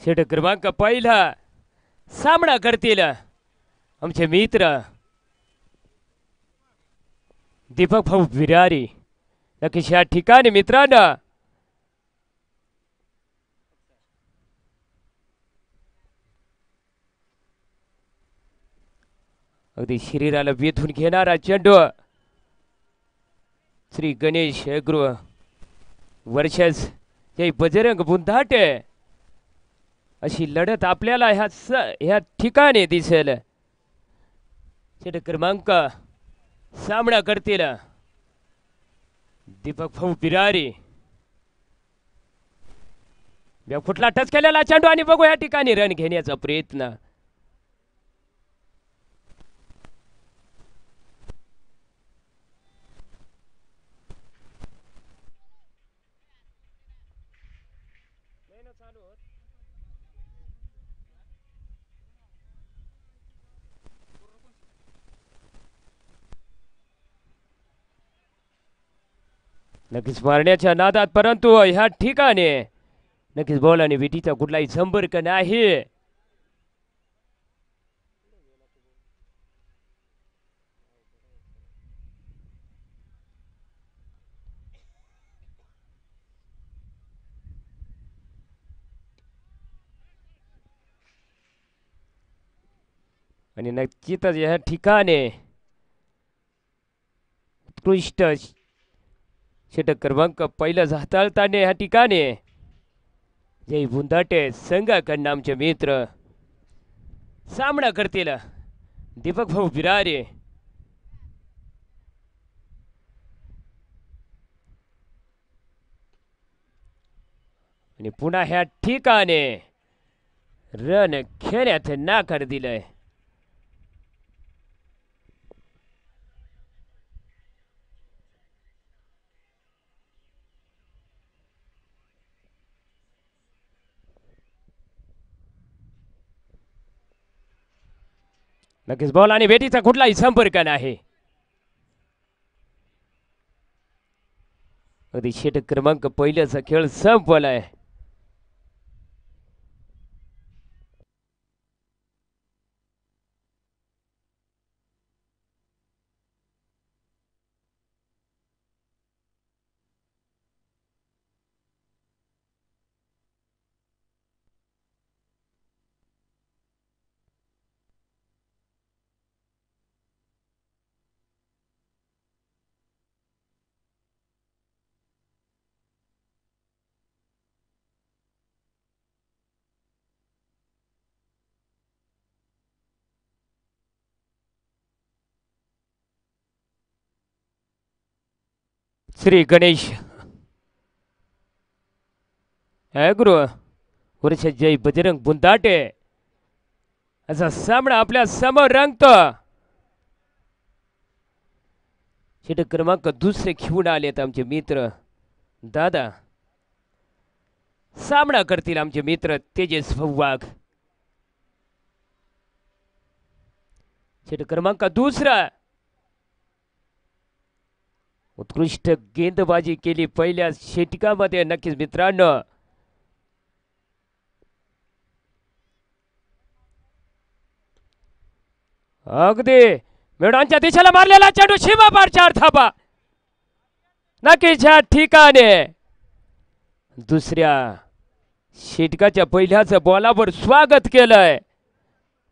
षटक क्रमांक पहिला सामना करतील आमचे मित्र दीपक भाऊ बिरारी. नक्कीच या ठिकाणी मित्रांनो अगदी शरीराला वेधून घेणारा चेंडू श्री गणेश गृह वर्षस जय बजरंग बुंधाटे. अशी लढत आपल्याला ह्या ठिकाणी दिसेल. षटक क्रमांक सामना करतील दीपक भाऊ बिरारी. कुठला टच केलेला चेंडू आणि बघू या ठिकाणी रन घेण्याचा प्रयत्न. नक्कीच मारण्याच्या नादात परंतु ह्या ठिकाणी नक्कीच बॉल आणि विटीचा कुठलाही संपर्क नाही. आणि नक्कीच या ठिकाणी उत्कृष्ट षटक क्रमांक पहिला हाताळताना या ठिकाणी जय बुंदाटे संघाकडून आमचे मित्र सामना करतील दीपक भाऊ बिरारे. आणि पुन्हा ह्या ठिकाणी रन खेळण्यात नाकार दिलंय. नक्कीच बॉल आणि बेटीचा कुठलाही संपर्क नाही. अगदी षटक क्रमांक पहिल्याचा खेळ संपलाय. श्री गणेश ॲग्रो वर्ष जय बजरंग बुंदाटे असा सामना आपल्या समोर रंगतो. षटक क्रमांक दुसरे घेऊन आलेत आमचे मित्र दादा. सामना करतील आमचे मित्र तेजस वाघ. षटक क्रमांक दुसरा उत्कृष्ट गेंदबाजी केली पहिल्या षटकामध्ये. नक्कीच मित्रांनो अगदी मेडांच्या दिशेला मारलेला चेंडू सीमा पार 4 धाबा. नक्कीच या ठिकाणी दुसऱ्या षटकाच्या पहिल्याच बॉलावर स्वागत केलंय.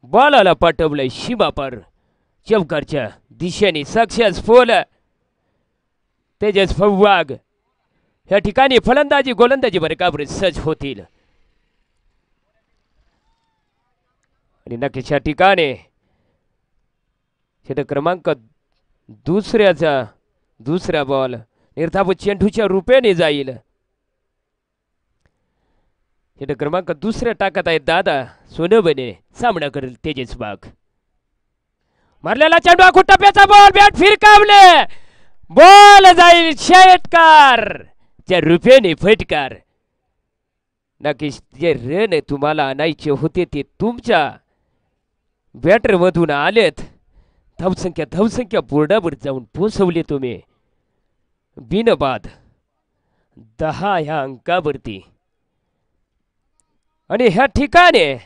बॉलाला पाठवलंय सीमा पार चौकारच्या दिशेने. सक्सेसफुल तेजस वाघ या ठिकाणी फलंदाजी गोलंदाजी बरकाबर सज्ज होतील. आणि नक्कीच या ठिकाणी षटक क्रमांक दुसरा बॉल निर्धावत चेंडूच्या रूपाने जाईल. षटक क्रमांक दुसऱ्या टाकत आहेत दादा सोनवणे. सामना करेल तेजस वाघ. मारलेला चेंडू आखून टप्प्याचा बॉल बॅट फिरकावले. बॉल जाईल षटकार च्या रूपाने फटकार. नक्कीच जे रन तुम्हाला आणायचे होते ते तुमच्या बॅटर मधून आलेत. धावसंख्या बोर्डावर जाऊन पोहोचवले तुम्ही बिनबाद 10 ह्या अंकावरती. आणि ह्या ठिकाणी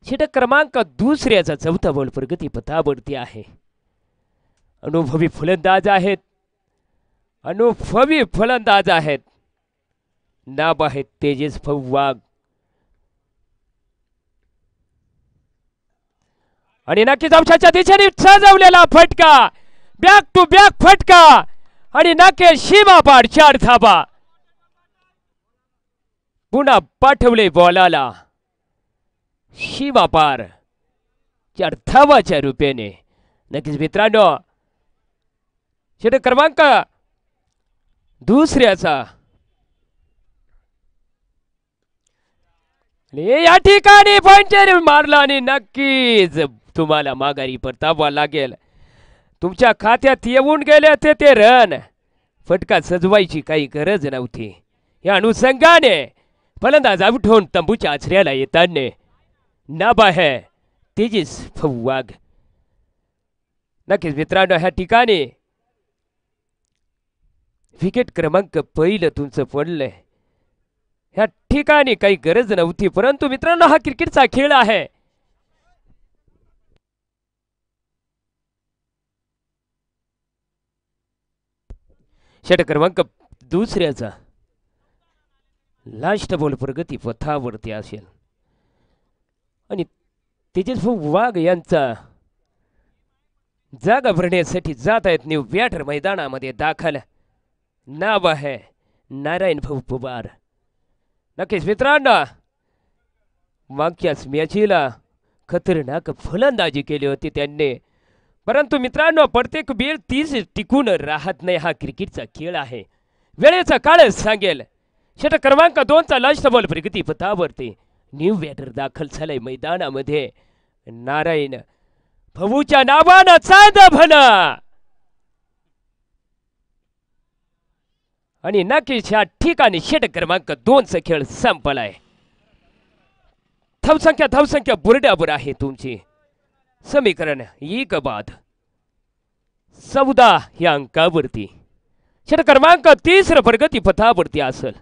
षटक क्रमांक दुसऱ्याचा चौथा बॉल प्रगती पथावरती आहे. अनुभवी फलंदाज आहेत. अनुभवी फलंदाज आहेत. नाव आहे तेजस वाघ. आणि नक्कीच अंशाच्या दिशेने सजवलेला फटका, बॅक टू बॅक फटका आणि नक्कीच सीमा पार 4 धाबा. पुन्हा पाठवले बॉलाला सीमा पार 4 धावाच्या रूपाने. नक्कीच मित्रांनो षटक क्रमांक दुसऱ्याचा या ठिकाणी पॉइंटर मारला आणि नक्कीच तुम्हाला माघारी परतावा लागेल. तुमच्या खात्यात येऊन गेले ते रन. फटका सजवायची काही गरज नव्हती. या अनुषंगाने फलंदाज आउट होऊन तंबूच्या आचऱ्याला येताना नाव आहे तेजस वाघ. नक्कीच मित्रांनो ह्या ठिकाणी विकेट क्रमांक पहिलं तुमचं पडलंय. ह्या ठिकाणी काही गरज नव्हती, परंतु मित्रांनो हा क्रिकेटचा खेळ आहे. षटक क्रमांक दुसऱ्याचा लास्ट बॉल प्रगती पथावरती असेल आणि तेजस वाघ यांचा जागा भरण्यासाठी जात आहेत न्यू बॅटर मैदानामध्ये दाखल. नाव आहे नारायण भाऊ पवार. नक्कीच मित्रांनो मागच्याच मॅचीला खतरनाक फलंदाजी केली होती त्यांनी, परंतु मित्रांनो प्रत्येक वेळ तीच टिकून राहत नाही. हा क्रिकेटचा खेळ आहे. वेळेचा काळच सांगेल. षटक क्रमांक 2चा लास्ट बॉल प्रगती पथावरती न्यू बॅटर दाखल झालाय मैदानामध्ये. नारायण भाऊच्या नावानं चांद भना आणि नक्कीच या ठिकाणी षटक क्रमांक 2चा खेळ संपलाय. धावसंख्या बुरड्यावर आहे तुमची. समीकरण 1 बाद 14 या अंकावरती षटक क्रमांक 3 प्रगती पथावरती असेल.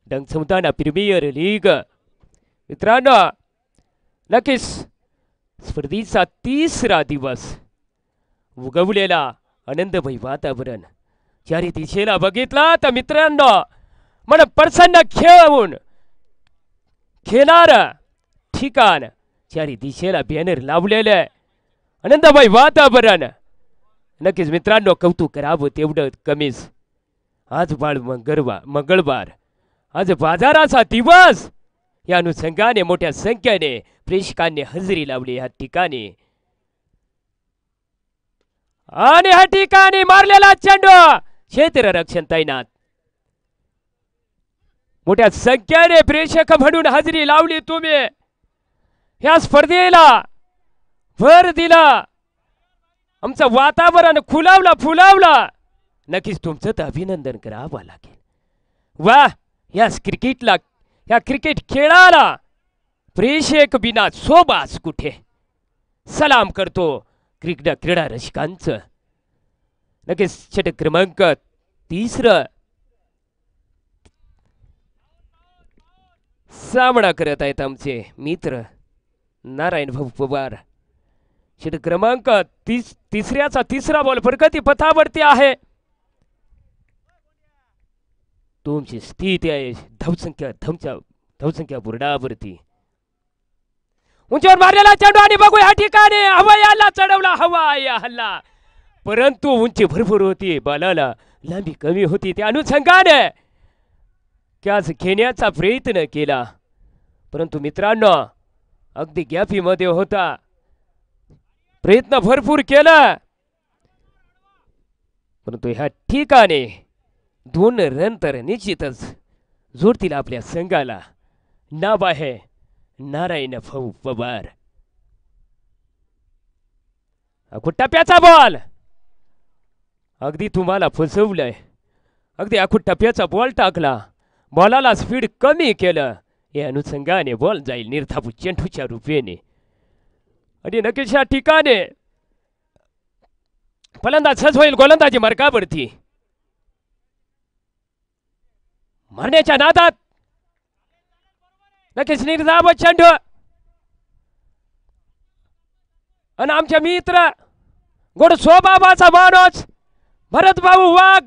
डंगसमताना प्रीमियर लीग मित्रांनो नक्कीच स्पर्धेचा 3रा दिवस उगवलेला आनंदमय वातावरण. चारी दिशेला बघितला तर मित्रांनो मन प्रसन्न खेळून खेळणार ठिकाण चारी दिशेला बॅनर लावलेले आनंदमय वातावरण. नक्कीच मित्रांनो कौतुक करावं तेवढं कमीच. आज मंगळवार आज बाजाराचा दिवस. या अनुषंगाने मोठ्या संख्येने प्रेक्षकांनी हजेरी लावली या ठिकाणी आणि या ठिकाणी मारलेला चेंडू क्षेत्ररक्षण तैनात. मोठ्या संख्येने प्रेक्षक म्हणून हजेरी लावली तुम्ही. या स्पर्धेला भर दिला. आमचं वातावरण फुलावला. नक्कीच तुमचं तर अभिनंदन करावं लागेल. वा या क्रिकेट खेळाला प्रेक्षक बिना शोभास कुठे. सलाम करतो क्रीडा रसिकांचं. नक्कीच षटक क्रमांक 3 सामना करत आहेत आमचे मित्र नारायण भाऊ पवार. षटक क्रमांक 3ऱ्याचा 3रा बॉल प्रगती पथावरती आहे. तुमची स्थिती आहे धावसंख्या बुरडावरती. उंचीवर मारलेला चेंडू आणि बघू या ठिकाणी हवायाला चढवला. हवा या हल्ला परंतु उंची भरपूर होती. बालाला लांबी कमी होती. त्या अनुषंगाने कॅच घेण्याचा प्रयत्न केला परंतु मित्रांनो अगदी गॅपीमध्ये होता. प्रयत्न भरपूर केला परंतु ह्या ठिकाणी 2 रन तर निश्चितच जोडतील आपल्या संघाला. नाव आहे नारायण भाऊ पवार. टप्प्याचा बॉल अगदी तुम्हाला फसवलंय. अगदी टप्प्याचा बॉल टाकला. बॉलाला स्पीड कमी केलं. या अनुषंगाने बॉल जाईल निर्धावू चेंडूच्या रूपाने आणि नक्कीच या ठिकाणी फलंदाज सज होईल गोलंदाजी मार्गावरती. मारण्याच्या नादात नक्कीच निर्धाव चेंडू आणि आमच्या मित्र गोड स्वभावाचा माणूस भरत भाऊ वाघ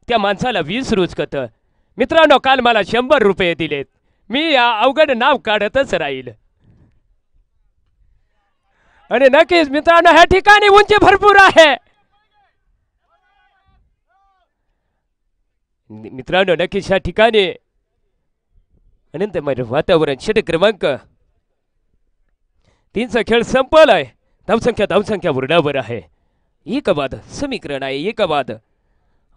त्या माणसाला 20 रुचकत. मित्रांनो काल मला 100 रुपये दिलेत. मी या अवघड नाव काढतच राहील. आणि नक्कीच मित्रांनो ह्या ठिकाणी उंची भरपूर आहे. मित्रांनो नक्कीच ह्या ठिकाणी अनंतमय वातावरण. षटक क्रमांक 3चा खेळ संपलाय. धावसंख्या वर्णावर आहे. एक बाद समीकरण आहे. एक बाद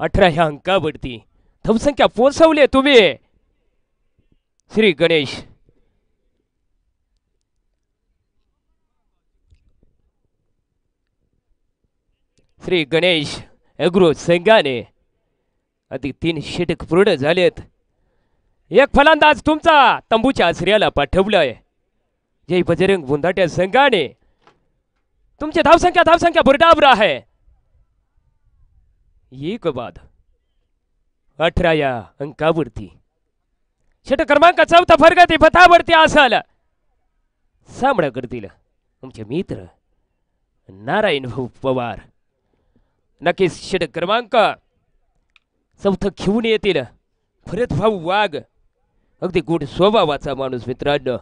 18 ह्या अंकावरती धावसंख्या पोहोचवले तुम्ही. श्री गणेश अग्रो संघाने अधिक 3 षटक पूर्ण झालेत. एक फलंदाज तुमचा तंबूच्या आश्रयाला पाठवलाय. जय बजरंग बुंदाट्या संघाने तुमची धावसंख्या बरोबर आहे. एक बाद 18 या अंकावरती षटक क्रमांक 4 फरगती पथावरती असाल. सामना करतील आमचे मित्र नारायण भाऊ पवार. नक्कीच षटक क्रमांक 4 घेऊन येतील भरत भाऊ वाघ. अगदी गोड स्वभावाचा माणूस मित्रांनो.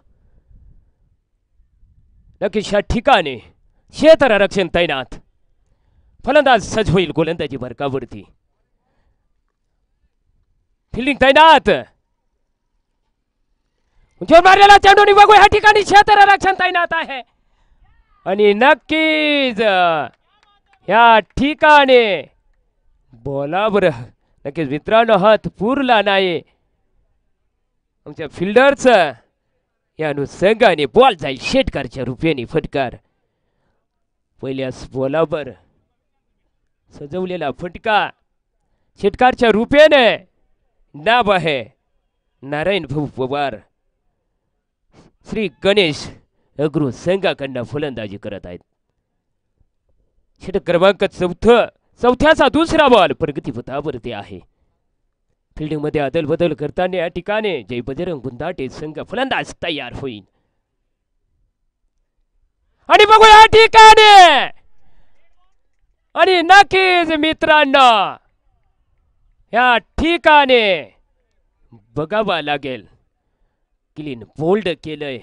नक्कीच या ठिकाणी क्षेत्ररक्षण तैनात. फलंदाज सज्ज होईल गोलंदाजी मार्गावरती. फिल्डिंग तैनात. जोर मारलेला चेंडू बघू ह्या ठिकाणी क्षेत्ररक्षण तैनात आहे. आणि नक्कीच या ठिकाणी बॉलावर नक्कीच मित्रांनो हात पुरला नाही आमच्या फिल्डरचा. या अनुषंगाने बॉल जाईल षटकारच्या रूपाने फटकार. पहिल्याच बॉलावर सजवलेला फटका षटकारच्या रूपाने. नाव आहे नारायण भाऊ पवार. श्री गणेश अग्रो संघाकडनं फलंदाजी करत आहेत. षटक क्रमांक 4 चौथ्याचा दुसरा बॉल प्रगतीपथावरती आहे. फिल्डिंग मध्ये अदल बदल करताना या ठिकाणी जय बजरंग गुंदाटे संघ फलंदाज तयार होईल. आणि बघू या ठिकाणी आणि नक्कीच मित्रांनो या ठिकाणी बघावा लागेल. क्लीन बोल्ड केलंय.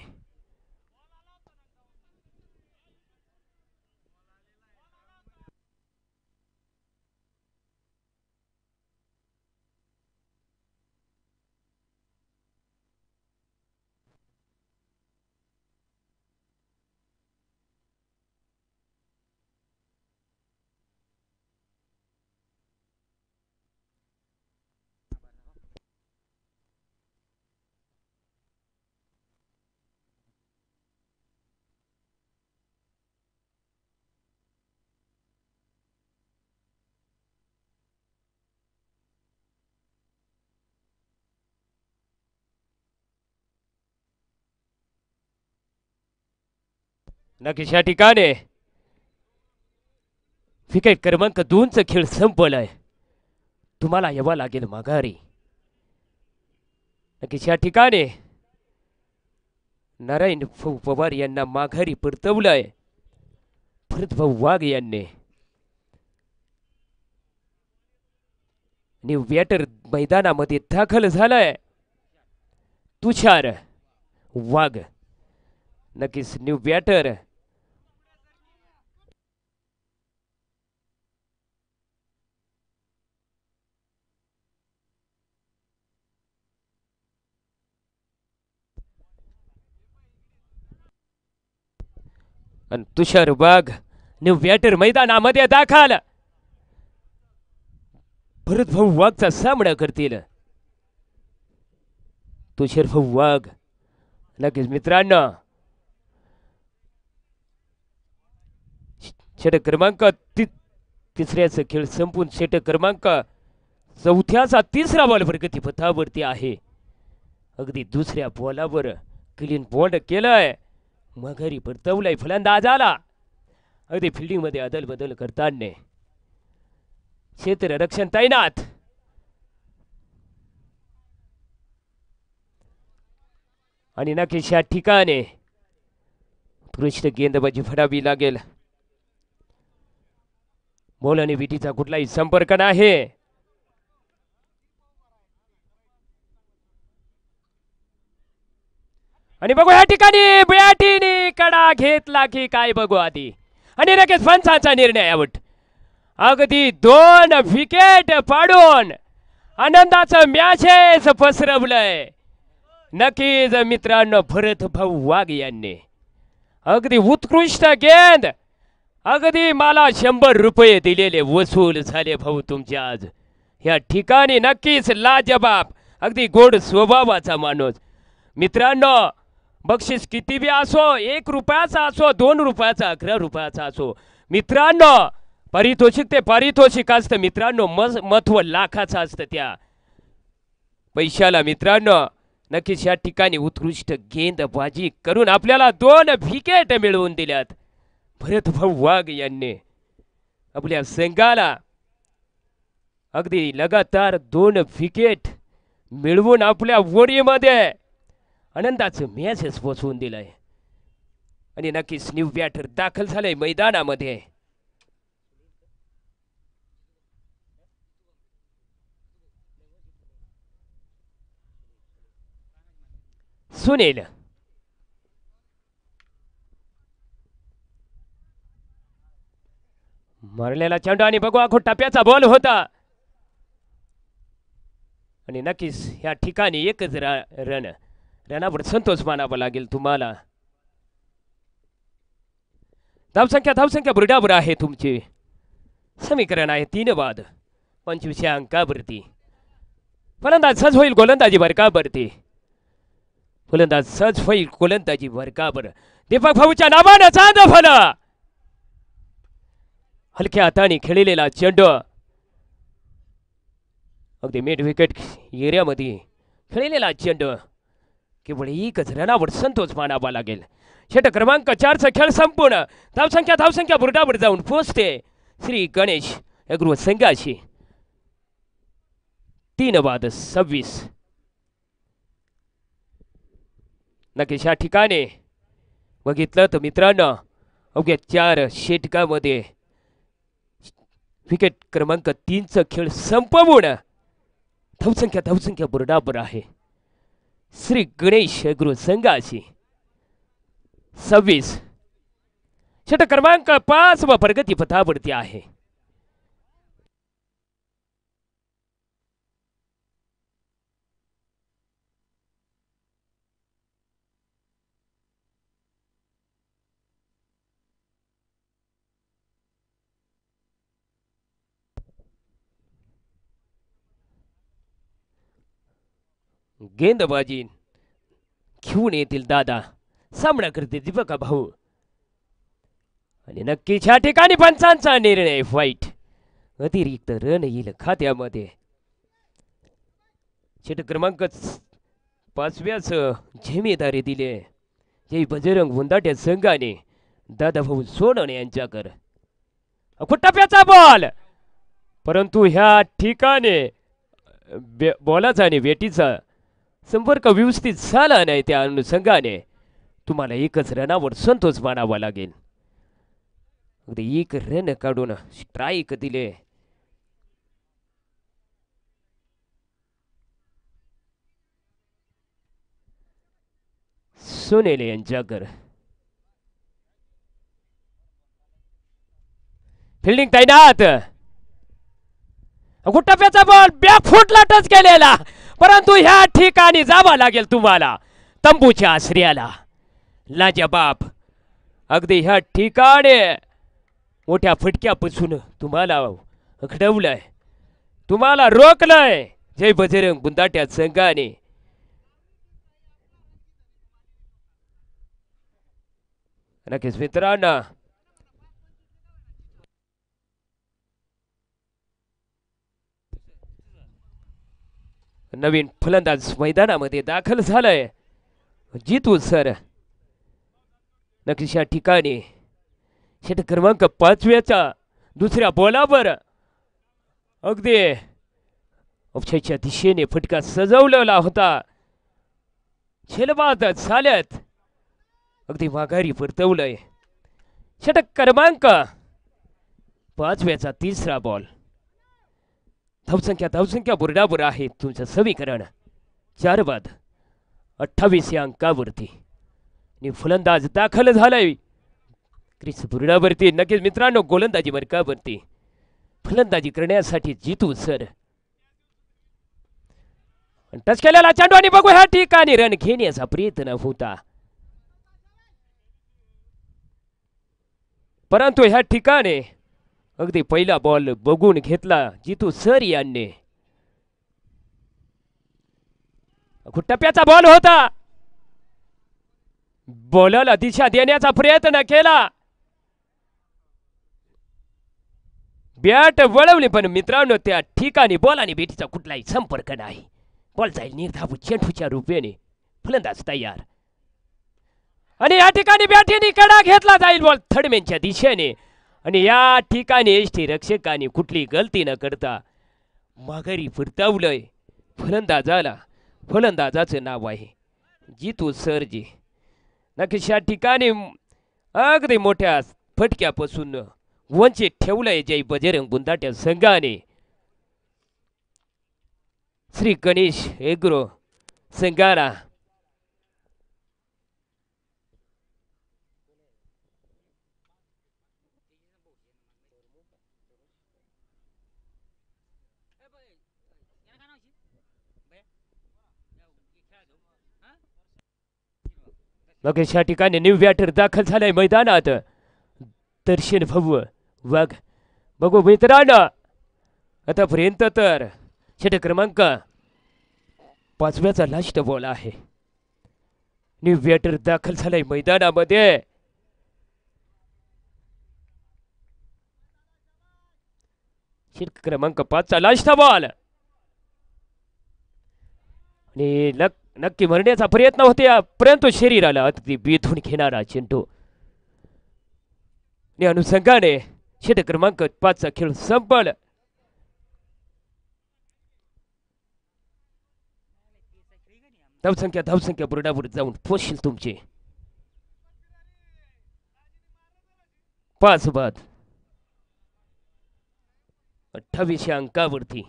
नक्कीच या ठिकाणी विकेट क्रमांक 2चा खेळ संपलाय. तुम्हाला यावं लागेल माघारी. नक्कीच या ठिकाणी नारायण भाऊ पवार यांना माघारी परतवलंय भरत भाऊ वाघ यांनी. न्यू बॅटर मैदानामध्ये दाखल झालाय तुषार वाघ. नक्कीच न्यू बॅटर आणि तुषार वाघ न्यू बॅटर मैदानामध्ये दाखल. भरत भाऊ वाघचा सामना करतील तुषार भाऊ वाघ. नक्कीच मित्रांनो षटक क्रमांक 3चा खेळ संपून षटक क्रमांक 4चा तिसरा बॉल प्रगतीपथावरती आहे. अगदी दुसऱ्या बॉलावर क्लीन बॉल्ड केलाय. माघारी परतवलाय फलंदाजाला. अगदी फिल्डिंग मध्ये अदल बदल करताना क्षेत्ररक्षण तैनात. आणि नक्कीच या ठिकाणी उत्कृष्ट गेंदबाजी फडावी लागेल. बॉल आणि विटीचा कुठलाही संपर्क नाही. आणि बघू या ठिकाणी बॅटीने कडा घेतला की काय बघू आधी. आणि नक्कीच पंचांचा निर्णय आउट. अगदी 2 विकेट पाडून आनंदाचं मॅचेस पसरवलंय नक्कीच मित्रांनो भरत भाऊ वाघ यांनी. अगदी उत्कृष्ट गेंद. अगदी मला 100 रुपये दिलेले वसूल झाले भाऊ तुमचे आज या ठिकाणी. नक्कीच लाजबाब अगदी गोड स्वभावाचा माणूस. मित्रांनो बक्षीस किती बी असो, 1 रुपयाचा असो, 2 रुपयाचा, 11 रुपयाचा असो, मित्रांनो पारितोषिक ते पारितोषिक असतं मित्रांनो. महत्व लाखाचं असतं त्या पैशाला मित्रांनो. नक्कीच या ठिकाणी उत्कृष्ट गेंदबाजी करून आपल्याला 2 विकेट मिळवून दिल्यात भरत भाऊ वाघ यांनी. आपल्या संघाला अगदी लगातार 2 विकेट मिळवून आपल्या वडीमध्ये आनंदाचं मॅचेस पोचवून दिलंय. आणि नक्कीच न्यू बॅटर दाखल झालंय मैदानामध्ये. सुनील मारलेला चेंडू आणि बघू आखो टप्प्याचा बॉल होता. आणि नक्कीच या ठिकाणी एकच रनावर संतोष मानावा लागेल तुम्हाला. धावसंख्या बुरडावर आहे तुमची. समीकरण आहे 3 बाद 25 अंकावरती. फलंदाज सज होईल गोलंदाजी वर्गावरती. फलंदाज सज होईल गोलंदाजी वर्गावर. दीपक भाऊच्या नावानं चांद फल. हलक्या हाताने खेळलेला चेंडू अगदी मिड विकेट एरियामध्ये खेळलेला चेंडू केवळ एकच रनावर संतोष मानावा लागेल. षटक क्रमांक 4चा खेळ संपूर्ण. धावसंख्या बुरडावर जाऊन पोचते श्री गणेश अग्रव संघाशी. 3 बाद 26. नक्कीच या ठिकाणी बघितलं तर मित्रांनो अवघ्या 4 षटकामध्ये विकेट क्रमांक 3चा खेळ संपवून धावसंख्या बुरडावर आहे श्री गणेश अग्रव संघाशी 26. षटक क्रमांक 5 व प्रगती पथावरती आहे. गेंदबाजी घेऊन येतील दादा. सामना करते दीपका भाऊ. आणि नक्कीच या ठिकाणी पंचांचा निर्णय वाईट. अतिरिक्त रन येईल खात्यामध्ये. षटक क्रमांक 5व्याच जिम्मेदारी दिले जय बजरंग वंदाट्या संघाने दादा भाऊ सोनवणे यांच्याकडे. टप्प्याचा बॉल परंतु ह्या ठिकाणी बॉलाचा आणि वेटीचा संपर्क व्यवस्थित झाला नाही. त्या अनुषंगाने तुम्हाला एकच रनावर संतोष मानावा लागेल. अगदी 1 रन काढून स्ट्राईक दिले. सुनील यांच्याकडे. फिल्डिंग तैनात. टप्प्याचा बॉल बॅकफुटला टच केलेला परंतु ह्या ठिकाणी जावा लागेल तुम्हाला तंबूच्या आश्रयाला. लाजबाब अगदी ह्या ठिकाणी मोठ्या फटक्यापासून तुम्हाला घडवलंय, तुम्हाला रोखलंय जय बजरंग बुंदाट्या संघाने. नक्कीच मित्रांनो नवीन फलंदाज मैदानामध्ये दाखल झालाय जितू सर. नक्कीच या ठिकाणी षटक क्रमांक 5व्याच्या दुसऱ्या बॉलावर अगदी ऑफसाईडच्या दिशेने फटका सजवलेला होता. झेलबाद झाल्यात अगदी माघारी परतवलंय षटक क्रमांक 5व्याचा तिसरा बॉल धावसंख्या बुरडाबुर आहे तुमचं समीकरण 4 बाद 28 या अंकावरती आणि फलंदाज दाखल झालाय क्रिस बुरडावरती नक्कीच मित्रांनो गोलंदाजी मार्गावरती फलंदाजी करण्यासाठी जितू सर टच केलेला चेंडू आणि बघू ह्या ठिकाणी रन घेण्याचा प्रयत्न होता परंतु ह्या ठिकाणी अगदी पहिला बॉल बघून घेतला जितू सर यांनी टप्प्याचा बॉल होता बॉलला दिशा देण्याचा प्रयत्न केला बॅट वळवली पण मित्रांनो त्या ठिकाणी बॉल आणि बॅटीचा कुठलाही संपर्क नाही बॉल जाईल निर्धाव चेंडूच्या रूपाने फलंदाज तयार आणि या ठिकाणी बॅटीने कडा घेतला जाईल बॉल थर्डमॅनच्या दिशेने आणि या ठिकाणी एष्टी रक्षकाने कुठली गलती न करता माघारी परतवलंय फलंदाजाचं नाव आहे जितू सरजी नक्कीच या ठिकाणी अगदी मोठ्या फटक्यापासून वंचित ठेवलंय जय बजरंग बुंदाट्या संघाने श्री गणेश एग्रो संघाला नक्कीच या ठिकाणी न्यू बॅटर दाखल झालाय मैदानात दर्शन भाऊ वाघ बघू मित्रांनो आतापर्यंत तर षटक क्रमांक 5व्याचा लास्ट बॉल आहे न्यू बॅटर दाखल झालाय मैदानामध्ये षटक क्रमांक 5चा लास्ट बॉल आणि नक्की मरण्याचा प्रयत्न होते परंतु शरीराला अगदी बेधून घेणारा चेंडू या अनुषंगाने षटक क्रमांक 5चा खेळ संपला धावसंख्या बुरडाबुर जाऊन पोचशील तुमची 5 बाद 28 या अंकावरती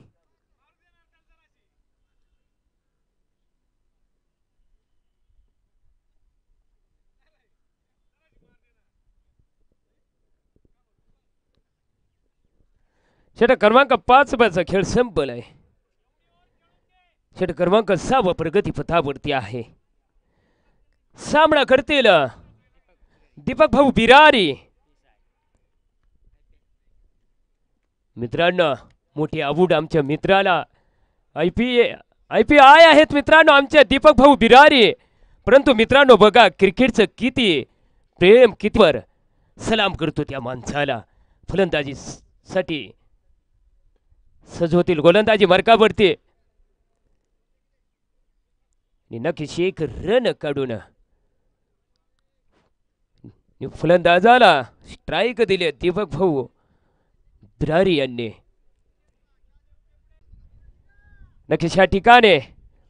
षटक क्रमांक 5चा खेळ संपलाय षटक क्रमांक 6 प्रगती पथावरती आहे सामना करतील दीपक भाऊ बिरारी मित्रांनो मोठी आवड आमच्या मित्राला IPI आहेत मित्रांनो आमच्या दीपक भाऊ बिरारी परंतु मित्रांनो बघा क्रिकेटचं किती प्रेम कितीवर सलाम करतो त्या माणसाला फलंदाजी साठी सजवतील गोलंदाजी मार्गावरती नक्कीच एक रन काढून फलंदाजाला स्ट्राईक दिले दीपक भाऊ बिरारी यांनी नक्कीच या ठिकाणी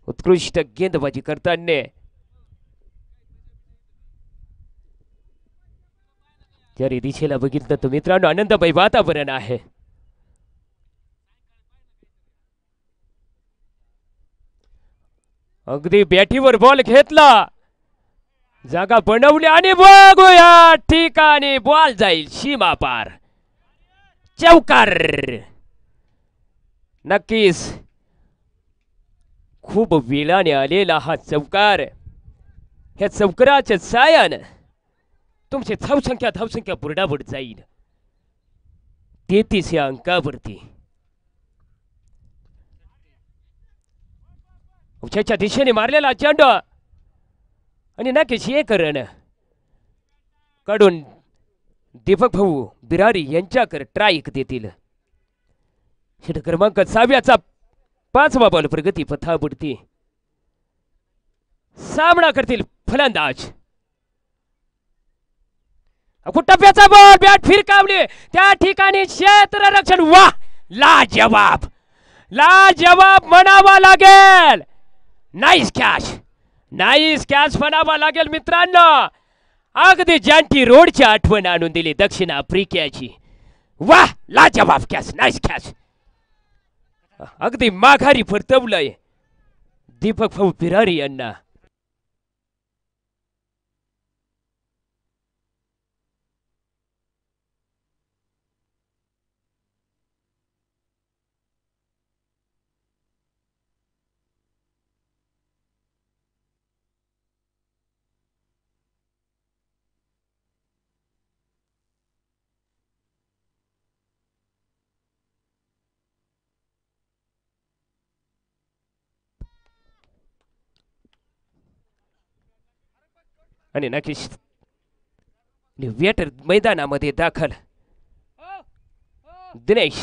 उत्कृष्ट गेंदबाजी करताना जरी दिशेला बघितलं तर मित्रांनो आनंदमय वातावरण आहे अगदी बॅटीवर बॉल घेतला जागा बनवली आणि बघूया ठिकाणी बॉल जाईल सीमा पार चौकार नक्कीच खूप वेळाने आलेला हा चौकार ह्या चौकाराचे सायन तुमची धावसंख्या बुरडाबुड जाईल 33 या अंकावरती उच्याच्या दिशेने मारलेला चेंडू आणि नक्कीच एक रन काढून दीपक भाऊ बिरारी यांच्याकडे ट्राईक देतील षटक क्रमांक 6चा 5वा बॉल प्रगती पथावरती सामना करतील फलंदाज टप्प्याचा बॉल बॅट फिरकावली त्या ठिकाणी क्षेत्ररक्षण वाह लाजवाब म्हणावा लागेल नाईस कॅच नाईस कॅच म्हणावा लागेल मित्रांनो. अगदी जॅन्टी रोडची आठवण आणून दिली दक्षिण आफ्रिकेची. वाह लाजवाब कॅच, नाईस कॅच. अगदी माघारी परतवलंय दीपक भाऊ पिरारी यांना. आणि नक्कीच वेटर मैदानामध्ये दाखल दिनेश.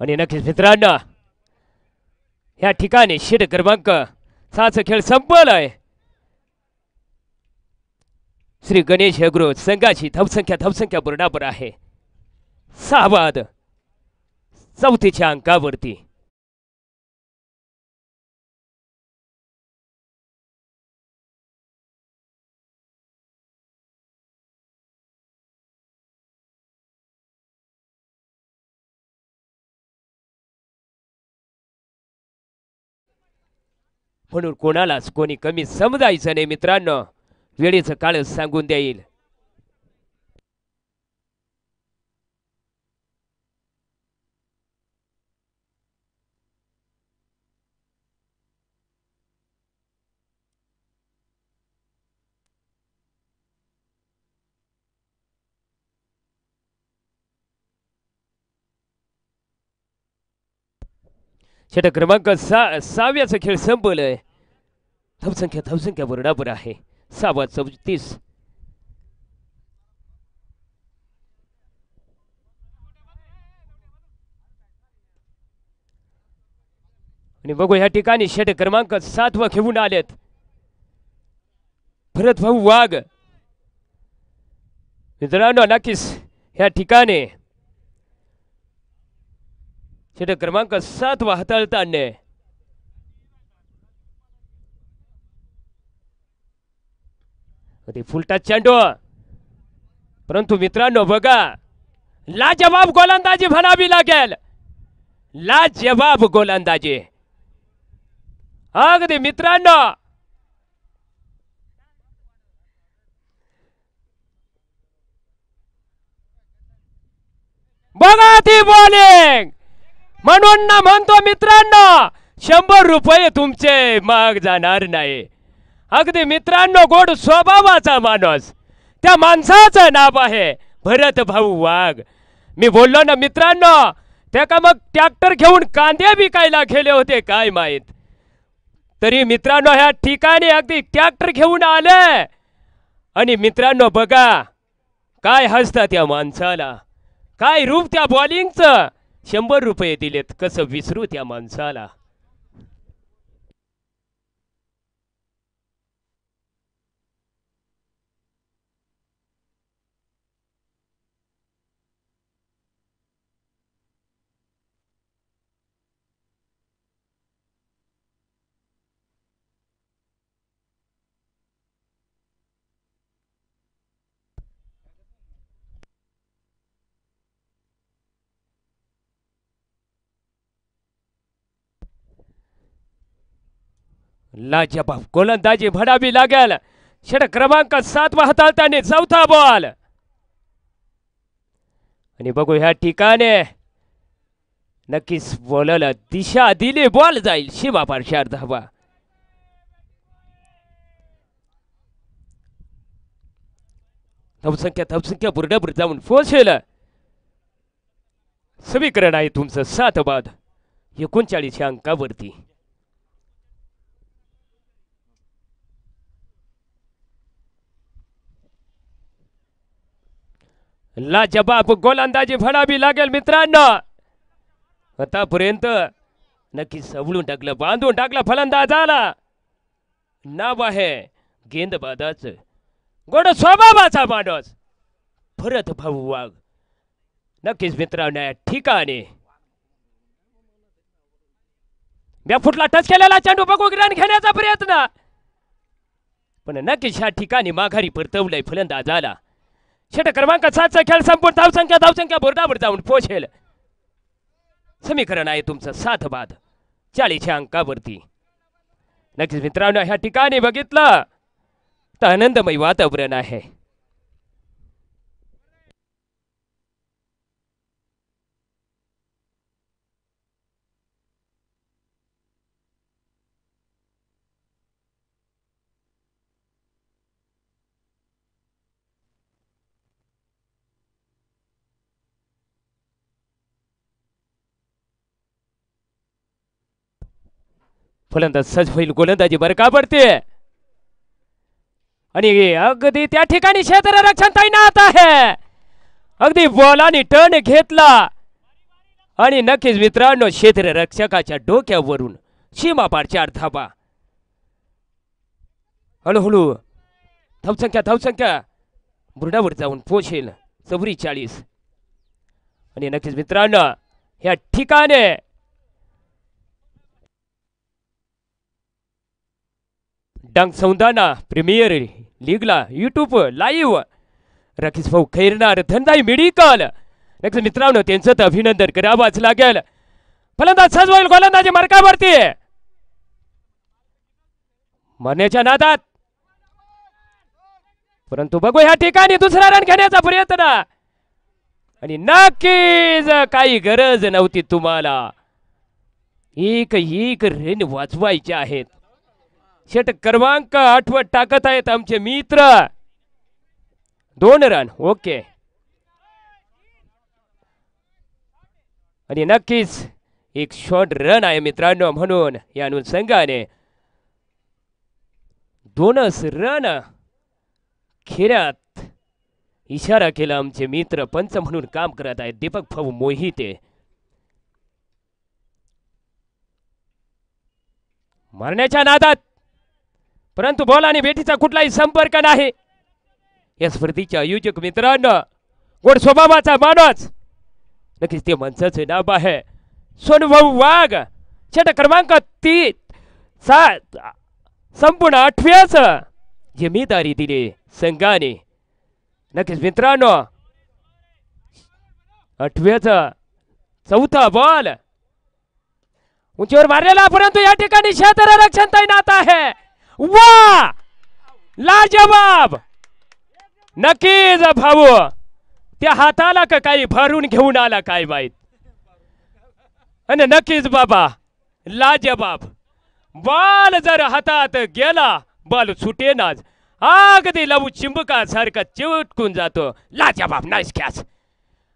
आणि नक्कीच मित्रांनो या ठिकाणी षट क्रमांक 6 खेळ संपलाय. श्री गणेश हेगरो संघाची धावसंख्या बरोबर आहे 6 बाद 34च्या अंकावरती. म्हणून कोणालाच कोणी कमी समजायचं नाही मित्रांनो. वेळेचं काळ सांगून देईल. षटक क्रमांक 6व्याचा खेळ संपलाय. धावसंख्या बरोबर आहे 6 बाद 34. आणि बघू या ठिकाणी षटक क्रमांक 7 वा घेऊन आलेत भरत भाऊ वाघ. मित्रांनो नक्कीच या ठिकाणी षटक क्रमांक 7 वा हाताळताना फुलटा चेंडू. परंतु मित्रांनो बघा लाजवाब गोलंदाजी म्हणावी लागेल. लाजवाब गोलंदाजी अगदी मित्रांनो. बघा ती बॉलिंग. म्हणून ना म्हणतो मित्रांनो 100 रुपये तुमचे माग जाणार नाही. अगदी मित्रांनो गोड स्वभावाचा माणूस त्या माणसाचं नाव आहे भरत भाऊ वाघ. मी बोललो ना मित्रांनो त्या का मग ट्रॅक्टर घेऊन कांदे विकायला गेले होते काय माहित. तरी मित्रांनो ह्या ठिकाणी अगदी ट्रॅक्टर घेऊन आले. आणि मित्रांनो बघा काय हसतात त्या माणसाला. काय रूप त्या बॉलिंगचं. 100 रुपये दिलेत कसं विसरू त्या माणसाला. लाजवाब गोलंदाजी म्हणावी लागेल. षटक क्रमांक 7 वा हाताळताना 4था बॉल. आणि बघू ह्या ठिकाणी नक्कीच बॉलला दिशा दिली. बॉल जाईल सीमापार 4 धावा. धावसंख्या बरोबर जाऊन पोहोचेल. समीकरण आहे तुमचं 7 बाद 39 अंकावरती. लाजवाब गोलंदाजी म्हणावी लागेल मित्रांनो. आतापर्यंत नक्की सवलून टाकलं बांधून टाकलं फलंदाजाला. नाव आहे गेंदबाजाचं गोड स्वभावाचा माणूस भरत भाऊ वाघ. नक्कीच मित्रांनो या ठिकाणी फुटला टच केलेला चेंडू बघू रन घेण्याचा प्रयत्न, पण नक्कीच या ठिकाणी माघारी परतवलंय फलंदाज आला. षटक क्रमांक 7चा खेळ संपूर्ण धावसंख्या बोर्डावर जाऊन पोहोचेल. समीकरण आहे तुमचं 7 बाद 40 अंकावरती. नक्कीच मित्रांनो ह्या ठिकाणी बघितलं तर आनंदमय वातावरण आहे. फलंदाज सज होईल, गोलंदाजी बरका पडते आणि अगदी त्या ठिकाणी क्षेत्ररक्षण तैनात आहे. अगदी बॉलाने टर्न घेतला आणि नक्कीच मित्रांनो क्षेत्ररक्षकाच्या डोक्यावरून सीमा पार 4 धाबा. हळूहळू धावसंख्या बुरडावर जाऊन पोहोचेल 44. आणि नक्कीच मित्रांनो या ठिकाणी डांग सौंदाना प्रीमियर लीगला यूट्यूब लाईव्ह राकेश भाऊ खैरनार धनदाई मेडिकल. नक्कीच मित्रांनो त्यांचं तर अभिनंदन करावंच लागेल. फलंदाज सजवाईल, गोलंदाजी मार्गावरती मारण्याच्या नादात, परंतु बघू ह्या ठिकाणी दुसरा रन घेण्याचा प्रयत्न आणि नक्कीच काही गरज नव्हती तुम्हाला. एक रन वाचवायचे आहेत. षटक क्रमांक 8 वर टाकत आहेत आमचे मित्र. 2 रन ओके. आणि नक्कीच एक शॉर्ट रन आहे मित्रांनो, म्हणून या अनुषंगाने 2च रन खेळात इशारा केला आमचे मित्र पंच म्हणून काम करत आहेत दीपक भाऊ मोहिते. मारण्याच्या नादात, परंतु बॉल आणि बेटीचा कुठलाही संपर्क नाही. या स्पर्धेच्या आयोजक मित्रांनो गोड स्वभावाचा माणूस, नक्कीच ते माणसाचे नाव आहे सोनूभाऊ वाघ. षटक क्रमांक 7 संपूर्ण 8व्याच जिम्मेदारी दिली संघाने. नक्कीच मित्रांनो 8व्याचा 4था बॉल उंचीवर मारलेला, परंतु या ठिकाणी क्षेत्ररक्षण तैनात आहे. वा लाजवाब. नक्कीच भाऊ त्या हाताला का काही भरून घेऊन आला काय माहित. आणि नक्कीच बाबा लाजवाब. बॉल जर हातात गेला बॉल सुटेनाच, अगदी लवू चिंबकासारखा चिटकून जातो. लाजवाब नाईस कॅच.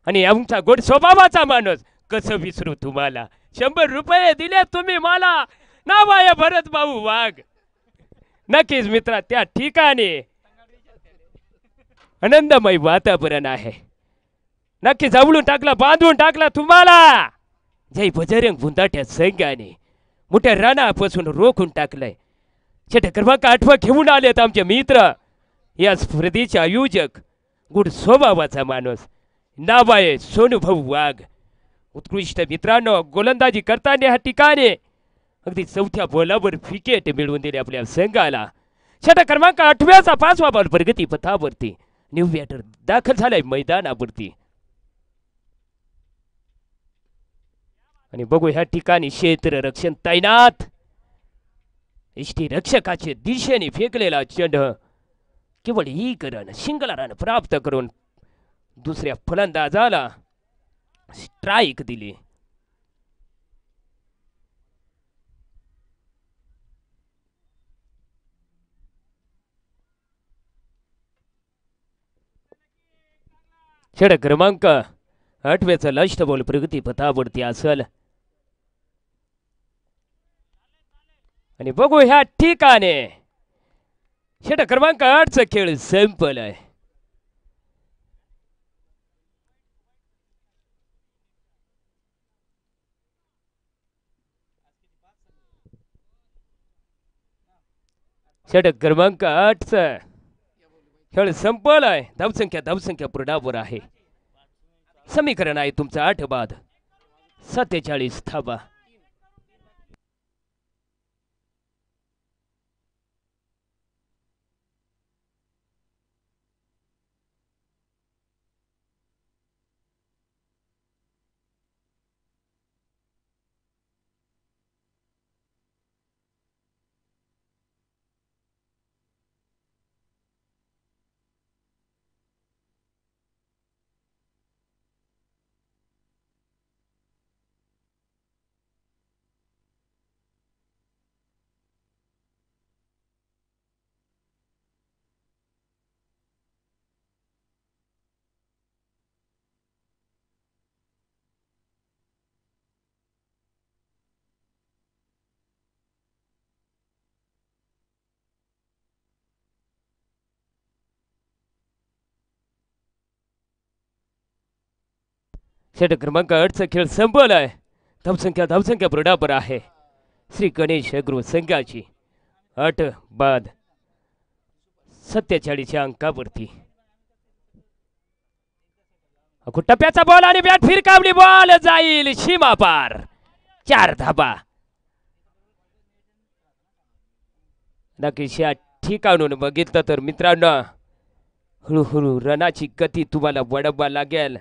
आणि आमचा गोड स्वभावाचा माणूस कसं विसरू तुम्हाला. 100 रुपये दिले तुम्ही मला, नाव आहे भरत भाऊ वाघ. नक्कीच मित्रा त्या ठिकाणी आनंदमय वातावरण आहे. नक्की जवळून टाकला, बांधून टाकला तुम्हाला. जय बजरंग बुंदाट्या संघाने मोठ्या रानापासून रोखून टाकलंय. षटक क्रमांक 8 घेऊन आलेत आमचे मित्र, या स्पर्धेचे आयोजक गुड स्वभावाचा माणूस, नाव आहे सोनूभाऊ वाघ. उत्कृष्ट मित्रांनो गोलंदाजी करताना ह्या ठिकाणी अगदी 4थ्या बॉलावर विकेट मिळवून दिले आपल्या संघाला. षटक क्रमांक 8व्याचा 5वा बॉल प्रगती पथावरती न्यू बॅटर दाखल झालाय मैदानावरती. आणि बघू ह्या ठिकाणी क्षेत्ररक्षण तैनात. इष्टी रक्षकाच्या दिशेने फेकलेला चेंडू केवळ एक रन सिंगल रन प्राप्त करून दुसऱ्या फलंदाजाला स्ट्राइक दिली. षटक क्रमांक 8व्याचा लास्ट बॉल प्रगती पथावरती असेल. आणि बघू ह्या ठिकाणी षटक क्रमांक 8चा खेळ संपलाय. षटक क्रमांक 8चा खेळ संपलाय. धावसंख्या पुढावर आहे. समीकरण आहे तुमचं 8 बाद 47 धाबा. षटक क्रमांक 8चा खेळ संपलाय. धावसंख्या पुढावर आहे. श्री गणेश अग्रो संघाची 8 बाद 47 अंकावरती. टप्प्याचा बॉल आणि बॅट फिरकावली. बॉल जाईल सीमा पार. 4 धाबा. नक्कीच या ठिकाणून बघितलं तर मित्रांनो हळूहळू रनाची गती तुम्हाला वाढवा लागेल.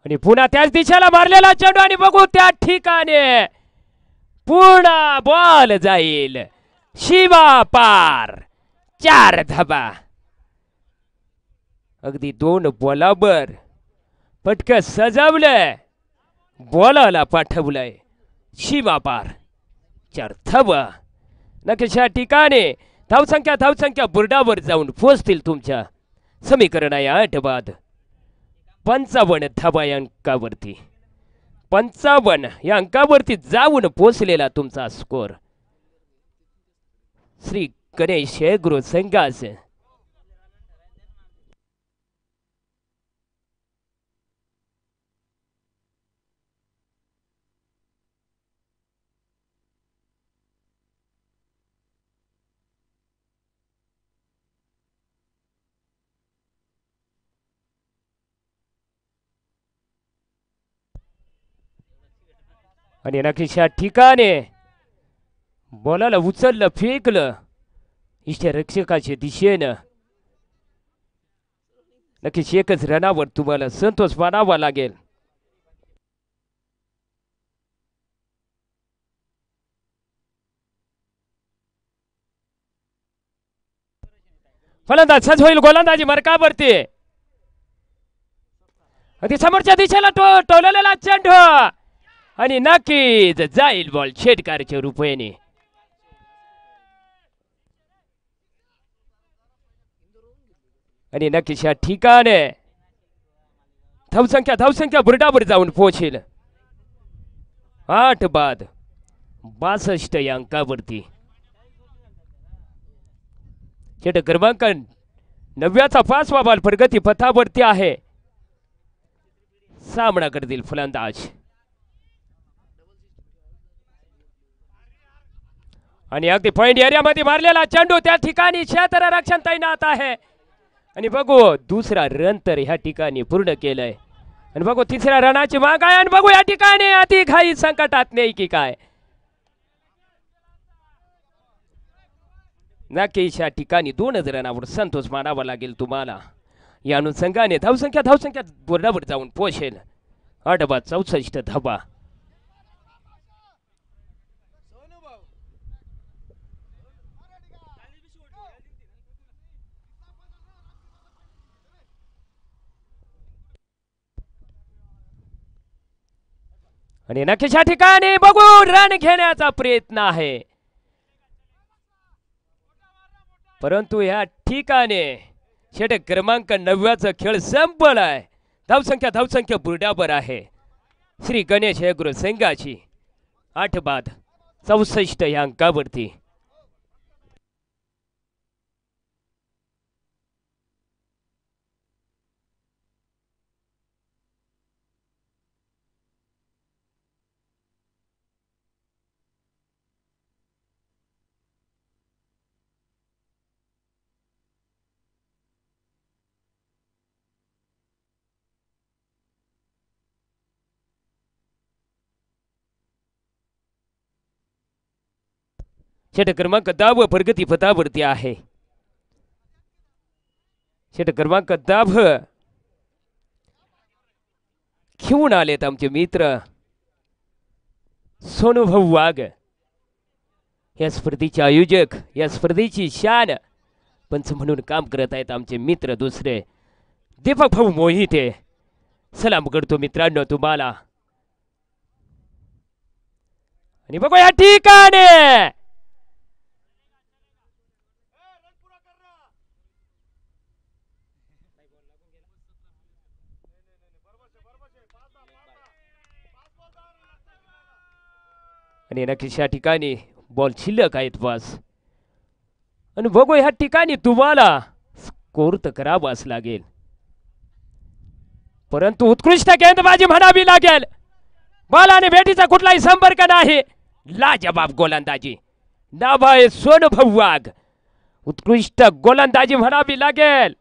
आणि पुन्हा त्याच दिशेला मारलेला चेंडू आणि बघू त्या ठिकाणी पुन्हा बॉल जाईल सीमा पार. 4 धाबा. अगदी 2 बॉलावर पटकन सजवलंय. बॉलाला पाठवलंय सीमा पार. 4 धाबा. नक्कीच या ठिकाणी धावसंख्या बोर्डावर जाऊन पोहोचतील तुमच्या. समीकरण आहे 8 बाद 55 धाबा या अंकावरती. 55 या अंकावरती जाऊन पोहोचलेला तुमचा स्कोर श्री गणेश अग्रो संघास. आणि नक्कीच या ठिकाणी बॉलाला उचललं फेकलं इष्टरक्षकाच्या दिशेनं. नक्कीच एकच रनावर तुम्हाला संतोष मानावा लागेल. फलंदाज सज्ज होईल. गोलंदाजी मार्कावरती. अगदी समोरच्या दिशेला टोललेला चेंडू आणि नक्कीच जाईल बॉल षटकाराच्या रुपयाने. आणि नक्कीच या ठिकाणी धावसंख्या बुरडावर जाऊन पोहोचेल. 8 बाद 62 या अंकावरती. षटक क्रमांक 9चा 5वा बॉल प्रगती पथावरती आहे. सामना करतील फलंदाज. आणि अगदी पॉइंट एरियामध्ये मारलेला चेंडू त्या ठिकाणी क्षेत्ररक्षण तैनात आहे. आणि बघू दुसरा रन तर ह्या ठिकाणी पूर्ण केलंय. आणि बघू तिसऱ्या रनाची माग आहे. आणि बघू या ठिकाणी अति घाई संकटात नाही की काय. नक्कीच या ठिकाणी 2 रनावर संतोष मानावा लागेल तुम्हाला. या अनुषंगाने धावसंख्या बोर्डावर जाऊन पोहोचेल. 8 बाद 64 धाबा. आणि नक्कीच या ठिकाणी बघू रन घेण्याचा प्रयत्न आहे. परंतु या ठिकाणी षटक क्रमांक 9चा खेळ संपलाय. धावसंख्या बुरडावर आहे श्री गणेश अग्रो संघाची. 8 बाद 64 या अंकावरती. षटक क्रमांक 10 प्रगती पथावरती आहे. षटक क्रमांक 10 घेऊन आलेत आमचे मित्र सोनूभाऊ वाघ. या स्पर्धेचे आयोजक, या स्पर्धेची शान पंच म्हणून काम करत आहेत आमचे मित्र दुसरे दीपक भाऊ मोहिते. सलाम करतो मित्रांनो तुम्हाला. आणि बघू या ठिकाणी आणि नक्कीच या ठिकाणी बॉल शिल्लक आहेत बस. आणि बघू ह्या ठिकाणी तुम्हाला स्कोर तर करावाच लागेल, परंतु उत्कृष्ट गेंदबाजी म्हणावी लागेल. बॉल आणि भेटीचा कुठलाही संपर्क नाही. लाजबाब गोलंदाजी नाव आहे सोनूभाऊ वाघ. उत्कृष्ट गोलंदाजी म्हणावी लागेल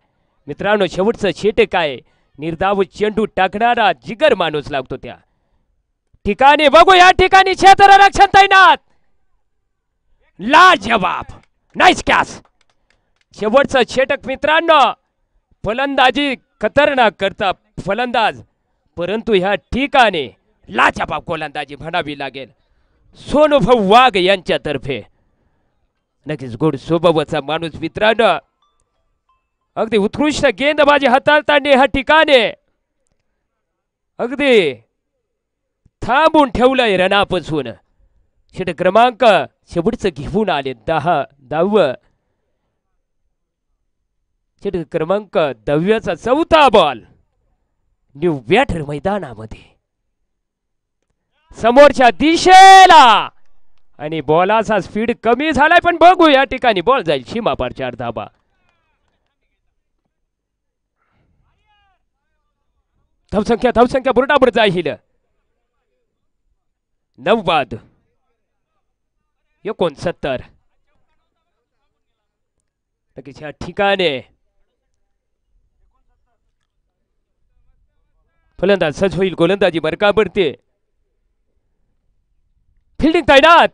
मित्रांनो. शेवटचं षटक आहे. निर्धाव चेंडू टाकणारा जिगर माणूस लागतो त्या ठिकाणी. बघू या ठिकाणी क्षेत्ररक्षण तैनात. लाजबाब नाईस कॅच. शेवटचं षटक मित्रांनो. फलंदाजी खतरनाक करता फलंदाज, परंतु ह्या ठिकाणी लाजबाब गोलंदाजी म्हणावी लागेल सोनूभाऊ वाघ यांच्यातर्फे. नक्कीच गोड स्वभावाचा माणूस मित्रांनो. अगदी उत्कृष्ट गेंदबाजी हाताळताना ह्या ठिकाणी अगदी थांबून ठेवलंय रनापासून. षटक क्रमांक शेवटचं घेऊन आले 10 षटक क्रमांक 10 चौथा बॉल. न्यू बॅटर मैदानामध्ये समोरच्या दिशेला आणि बॉलाचा स्पीड कमी झालाय, पण बघू या ठिकाणी बॉल जाईल सीमापार 4 धाबा. धावसंख्या बुरडाबुर जाईल 69. नक्कीच या ठिकाणी फलंदाज सज्ज होईल. गोलंदाजी बरकाबरते. फिल्डिंग तैनात.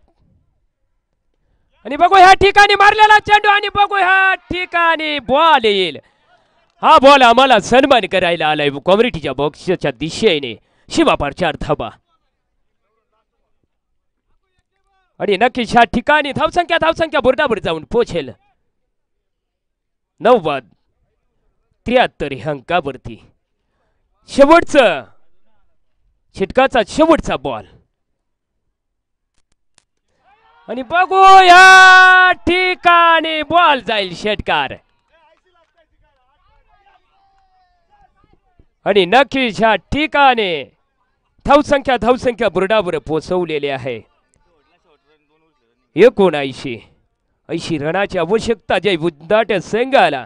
आणि बघू ह्या ठिकाणी मारलेला चेंडू आणि बघू ह्या ठिकाणी बॉल येईल. हा बॉल आम्हाला सन्मान करायला आलाय कॉम्युनिटीच्या बॉक्सच्या दिशेने सीमापार 4 धाबा. आणि नक्कीच ह्या ठिकाणी धावसंख्या बुरडाबुर जाऊन पोहोचेल 93 अंकावरती. शेवटचं षटकाचा शेवटचा बॉल. आणि बघू या ठिकाणी बॉल जाईल षटकार. आणि नक्कीच ह्या ठिकाणी धावसंख्या बुरडावर पोहोचवलेली आहे. 79 रनाची आवश्यकता जय बुद्धाट संघाला.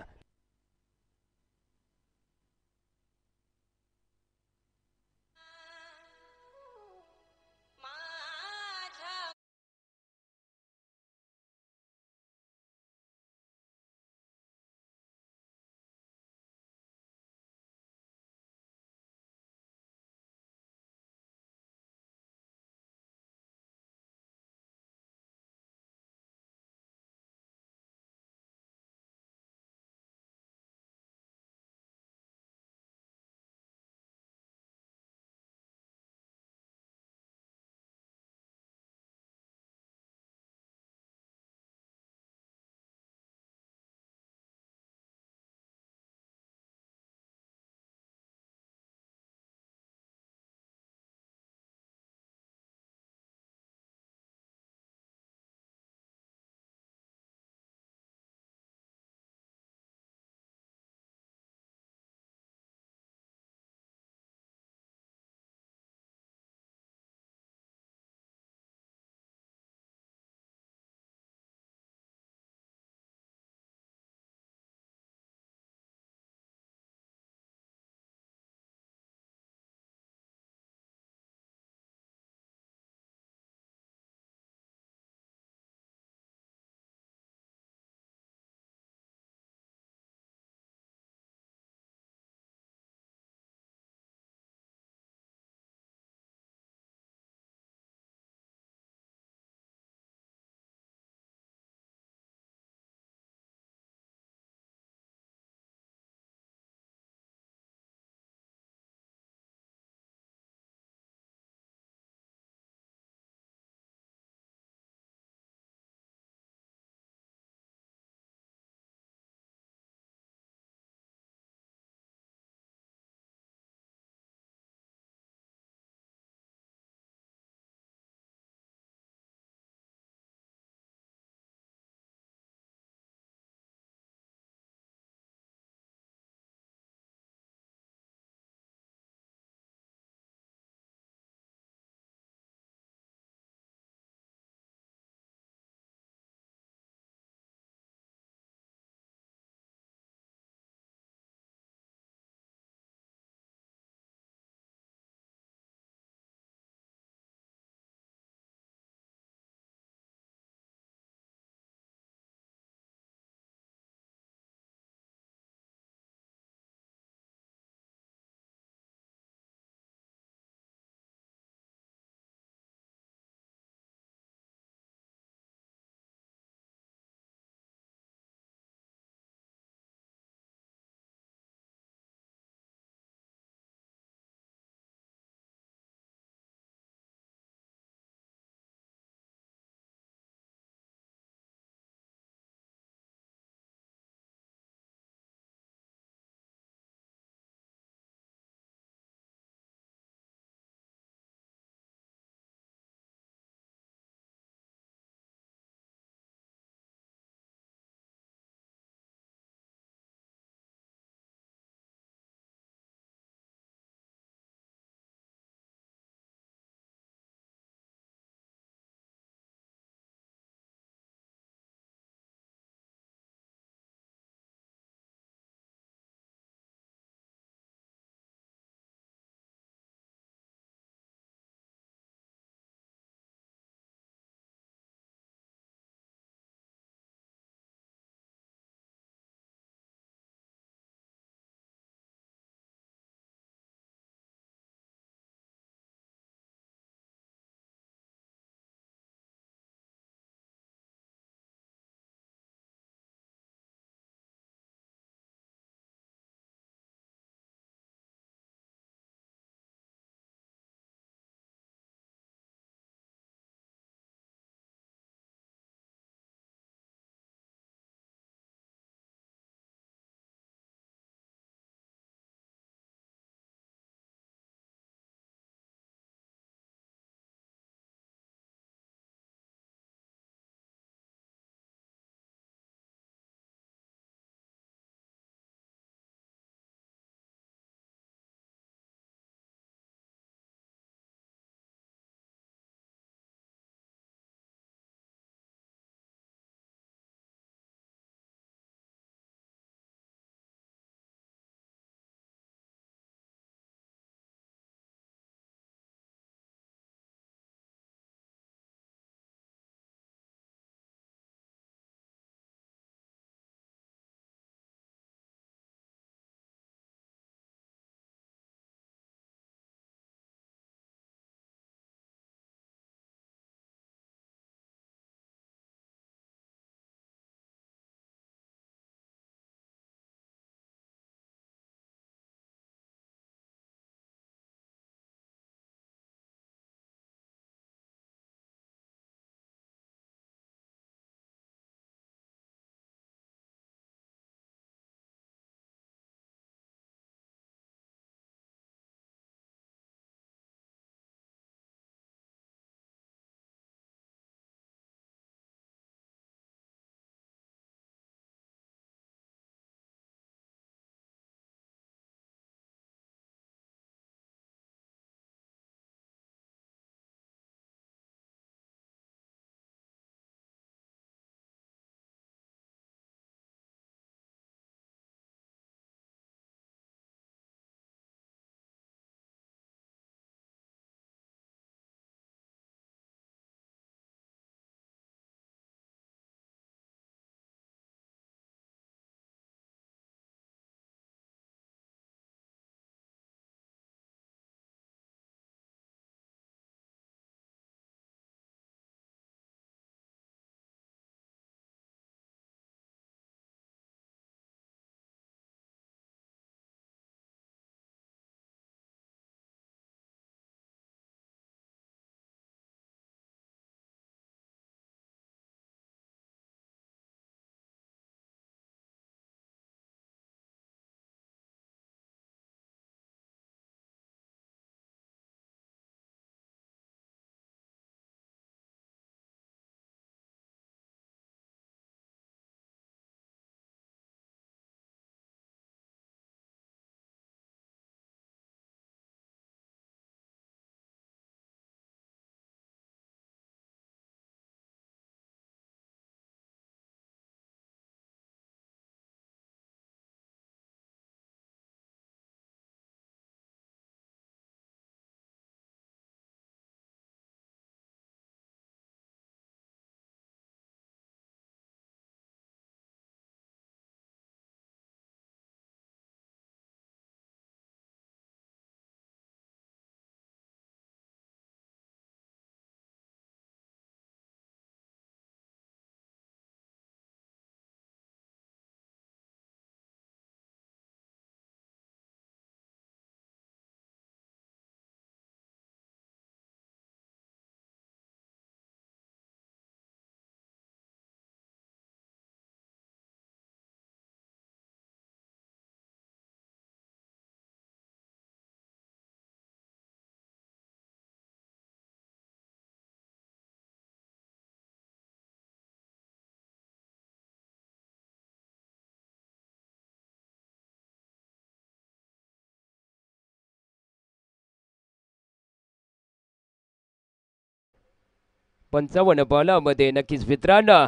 55 बॉलामध्ये नक्कीच मित्रांनो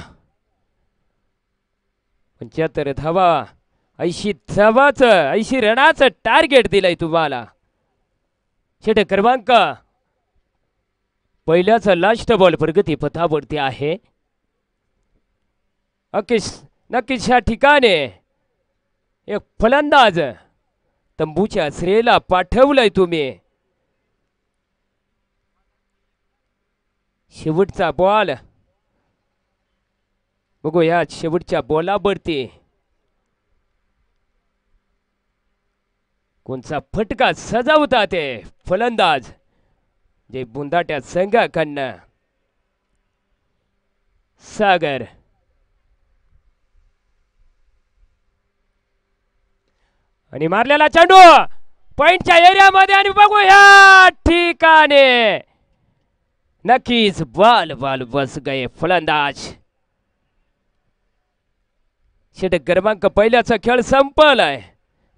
75 धावा 80 धावाचं 80 रनाचं टार्गेट दिलंय तुम्हाला. षटक क्रमांक पहिल्याचा लास्ट बॉल प्रगती पथावरती आहे. नक्कीच या ठिकाणी एक फलंदाज तंबूच्या श्रेयला पाठवलंय तुम्ही. शेवटचा बॉल बघूया शेवटच्या बॉलावरती कोणचा फटका सजावतात ते फलंदाज जे बुंदाट्या संघाकडनं सागर. आणि मारलेला चेंडू पॉइंटच्या एरियामध्ये आणि बघूया ठिकाणी नक्कीच बॉल बस गए फलंदाज. षटक क्रमांक पहिल्याचा खेळ संपलाय.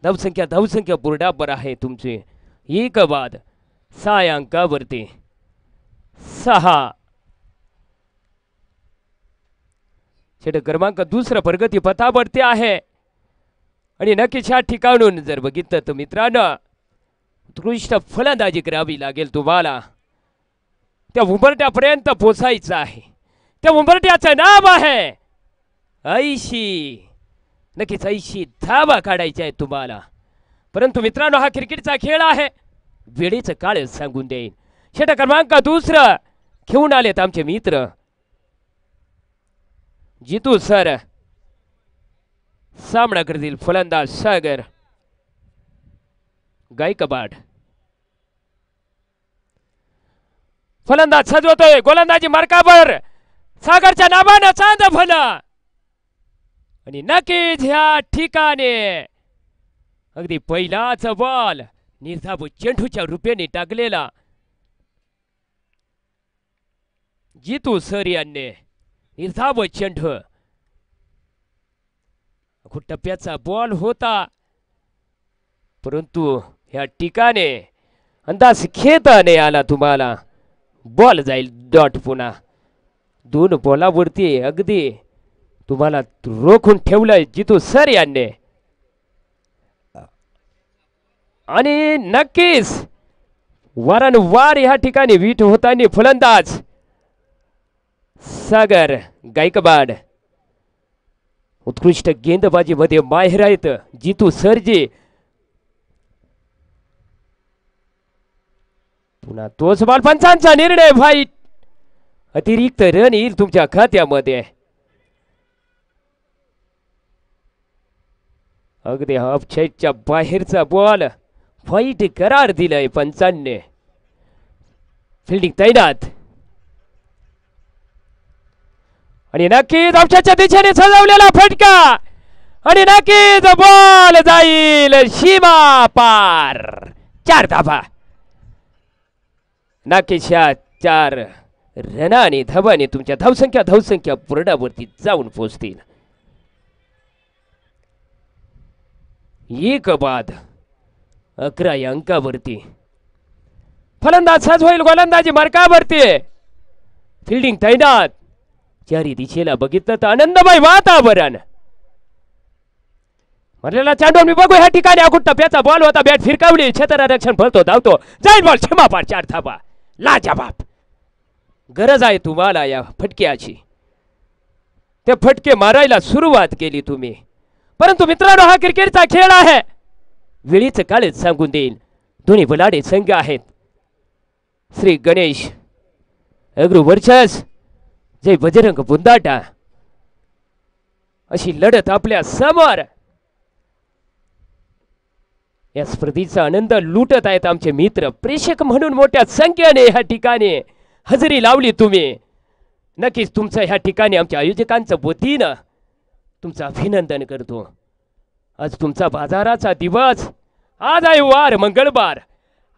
धावसंख्या बोर्डावर आहे तुमची 1 बाद 6 अंकावरती 6. षटक क्रमांक दुसरा प्रगती पथावरती आहे. आणि नक्कीच या ठिकाणून जर बघितलं तर मित्रांनो उत्कृष्ट फलंदाजी करावी लागेल तुम्हाला. त्या उंबरट्यापर्यंत पोचायचं आहे. त्या उंबरट्याचं नाव आहे 80. नक्कीच 80 धावा काढायच्या आहेत तुम्हाला. परंतु मित्रांनो हा क्रिकेटचा खेळ आहे. वेळेचं काळ सांगून देईन. षटक क्रमांक दुसरा घेऊन आलेत आमचे मित्र जितू सर. सामना करतील फलंदाज सागर गायकवाड. फलंदाज सजवतोय गोलंदाजी मार्कावर सागरच्या नावानं चांद भला. आणि नक्कीच ह्या ठिकाणी अगदी पहिलाच बॉल निर्धाव चेंडूच्या रूपाने टाकलेला जितू सर यांनी. निर्धाव चेंडू टप्प्याचा बॉल होता परंतु ह्या ठिकाणी अंदाज घेता नाही आला तुम्हाला. बॉल जाईल डॉट. पुन्हा 2 बॉलावरती अगदी तुम्हाला रोखून ठेवलंय जितू सर यांनी. आणि नक्कीच वारंवार ह्या ठिकाणी विट होताना फलंदाज सागर गायकवाड. उत्कृष्ट गेंदबाजी मध्ये माहिर आहेत जितू सरजी. पुन्हा तोच बॉल पंचांचा निर्णय व्हाईट. अतिरिक्त रन येईल तुमच्या खात्यामध्ये. अगदी हाफ साईडच्या बाहेरचा बॉल व्हाईट करार दिलाय पंचांनी. फिल्डिंग तैनात. आणि नक्कीच ऑप्शनच्या दिशेने सजवलेला फटका. आणि नक्कीच बॉल जाईल सीमा पार. 4 धावा. नक्कीच या 4 रनाने धावाने तुमच्या धावसंख्या बोर्डावरती जाऊन पोहोचतील. 1 बाद 11 या अंकावरती. फलंदाज सज होईल गोलंदाजी मार्कावरती. फिल्डिंग तैनात. चारी दिशेला बघितलं तर आनंदमय वातावरण. मारलेला चेंडू मी बघू ह्या ठिकाणी अगुट टप्प्याचा बॉल होता. बॅट फिरकावली. क्षेत्ररक्षण फलतो धावतो जाईल बॉल सीमा पार. 4 धावा. लाजवाब. गरज आहे तुम्हाला या फटक्याची. ते फटके मारायला सुरुवात केली तुम्ही. परंतु मित्रांनो हा क्रिकेटचा खेळ आहे. वेळीचं काळच सांगून देईल. दोन्ही बलाढ्य संघ आहेत. श्री गणेश अग्रू वर्चस जय बजरंग बुंदाटा अशी लढत आपल्या समोर. या स्पर्धेचा आनंद लुटत आहेत आमचे मित्र प्रेक्षक म्हणून मोठ्या संख्येने ह्या ठिकाणी हजेरी लावली तुम्ही. नक्कीच तुमचं ह्या ठिकाणी आमच्या आयोजकांच्या वतीनं तुमचं अभिनंदन करतो. आज तुमचा बाजाराचा दिवस. आज आहे वार मंगळवार.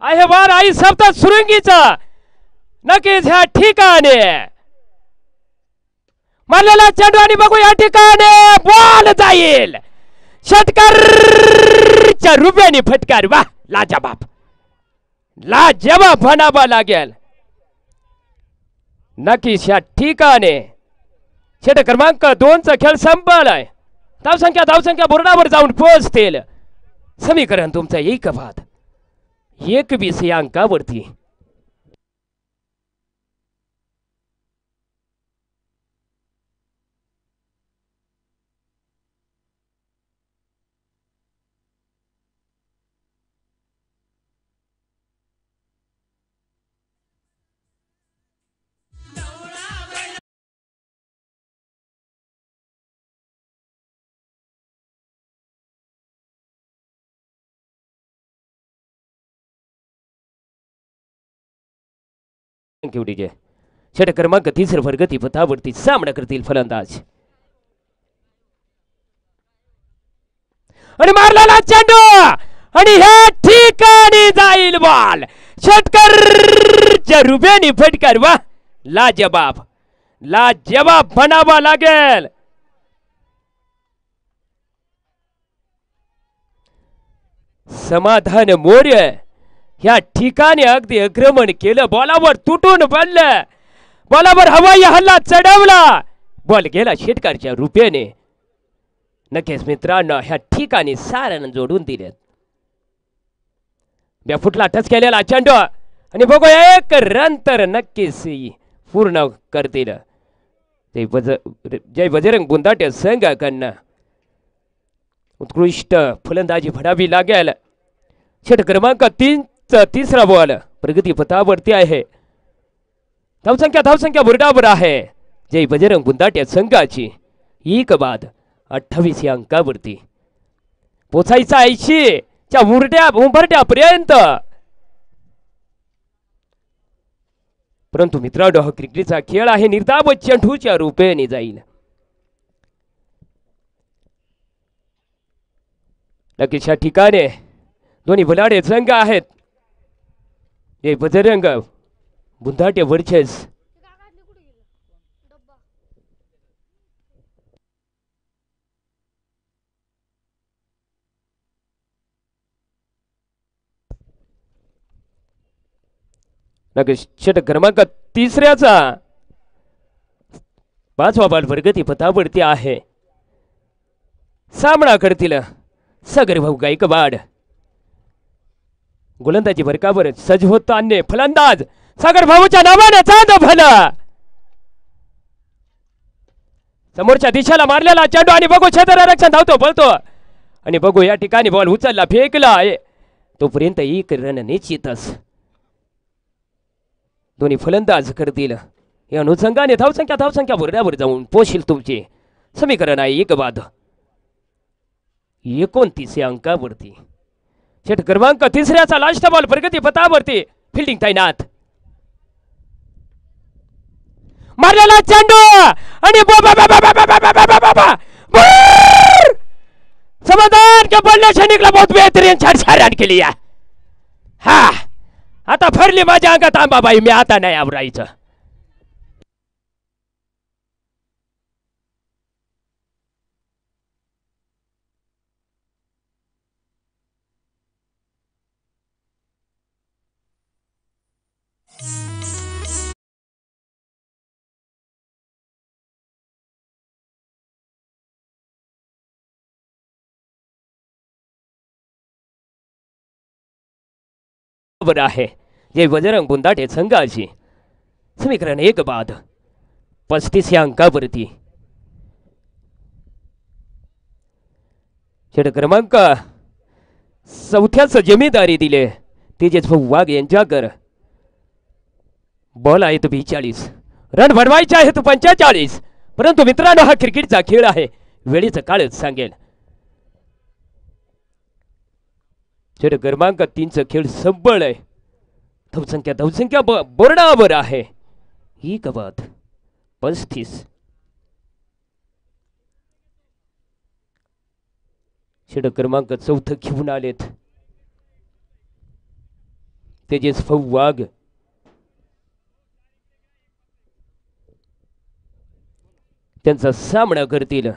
आहे वार आई सप्तशृंगीचा. नक्कीच ह्या ठिकाणी मारलेला चेंडू आणि बघू या ठिकाणी बॉल जाईल षटकारच्या रूपाने फटकार. वा लाजवाब. लाजवाब म्हणावा लागेल. नक्कीच या ठिकाणी षट क्रमांक 2चा खेळ संपलाय. धावसंख्या बोर्डावर जाऊन पोहोचतील. समीकरण तुमचं एक बाद 21 या अंकावरती. षट क्रमांक 3 प्रगती पथावरती सामना करतील फलंदाज. आणि मारलेला चेंडू आणि ह्या ठिकाणी जाईल बॉल. षटकरच्या रुबेनी फटकार. वा लाजवाब बनावा लागेल. समाधान मोर्य या ठिकाणी अगदी आक्रमण केलं. बॉलावर तुटून पडलं. बॉलावर हवाई हल्ला चढवला. बॉल गेला षटकारच्या रुपयाने. नक्कीच मित्रांनो ह्या ठिकाणी सारण जोडून दिलेत. फुटला टच केलेला चेंडू आणि बघू एक रन तर नक्कीच पूर्ण करतील. जय बजरंग बुंदाटे संघाकडनं उत्कृष्ट फलंदाजी फडावी लागेल. षट क्रमांक 3चा तिसरा बॉल प्रगती पथावरती आहे. धावसंख्या बोर्डावर आहे. जय बजरंग बुंदाटे संघाची एक बाद 28 या अंकावरती. पोचायचा 80 च्या उंबरट्यापर्यंत. परंतु मित्रांनो हा क्रिकेटचा खेळ आहे. निर्धाव चेंडूच्या रूपाने जाईल. नक्कीच या ठिकाणी दोन्ही बलाढ्य संघ आहेत. हे बजरंग बुंदाटे वर्चेस नक्कीच षट क्रमांक 3चा 5वा बॉल प्रगती पथावरती आहे. सामना करतील सागर भाऊ गायकवाड. गोलंदाजी बरकावर सज्ज होताना फलंदाज सागर भाऊच्या नावाने चांद भला. समोरच्या दिशेला मारलेला चेंडू आणि बघू क्षेत्ररक्षण धावतो बोलतो आणि बघू या ठिकाणी बॉल उचलला फेकला. तोपर्यंत एक रन निश्चितच. दोन्ही फलंदाज करतील. या अनुषंगाने धावसंख्या बोर्डावर जाऊन पोहोचील तुमचे. समीकरण आहे एक बाद 29 या अंकावरती. षट क्रमांक 3चा लास्ट बॉल प्रगती पथावरती. फिल्डिंग तैनात. मारलेला चेंडू आणि समाधान के बोलने से निकला. बहुत बेहतरीन छाट के लिए. हा आता फरली माझ्या अंगात आंबाबाई. मी आता नाही आवरायचं. आहे जय बजरंग बुंदाटे संघाची. समीकरण एक बाद 35 या अंकावरती. षट क्रमांक 4च जमीदारी दिले तेजस भाऊ वाघ यांच्याकर. बॉल आहे तो 42. रन बनवायचे आहे तो 45. परंतु मित्रांनो हा क्रिकेटचा खेळ आहे. वेळेचं काळच सांगेल. षट क्रमांक 3चा खेळ संपळ आहे. धावसंख्या बोर्डावर आहे. एक बाद 35. षट क्रमांक 4 घेऊन आलेत तेजस भाऊ वाघ. त्यांचा सामना करतील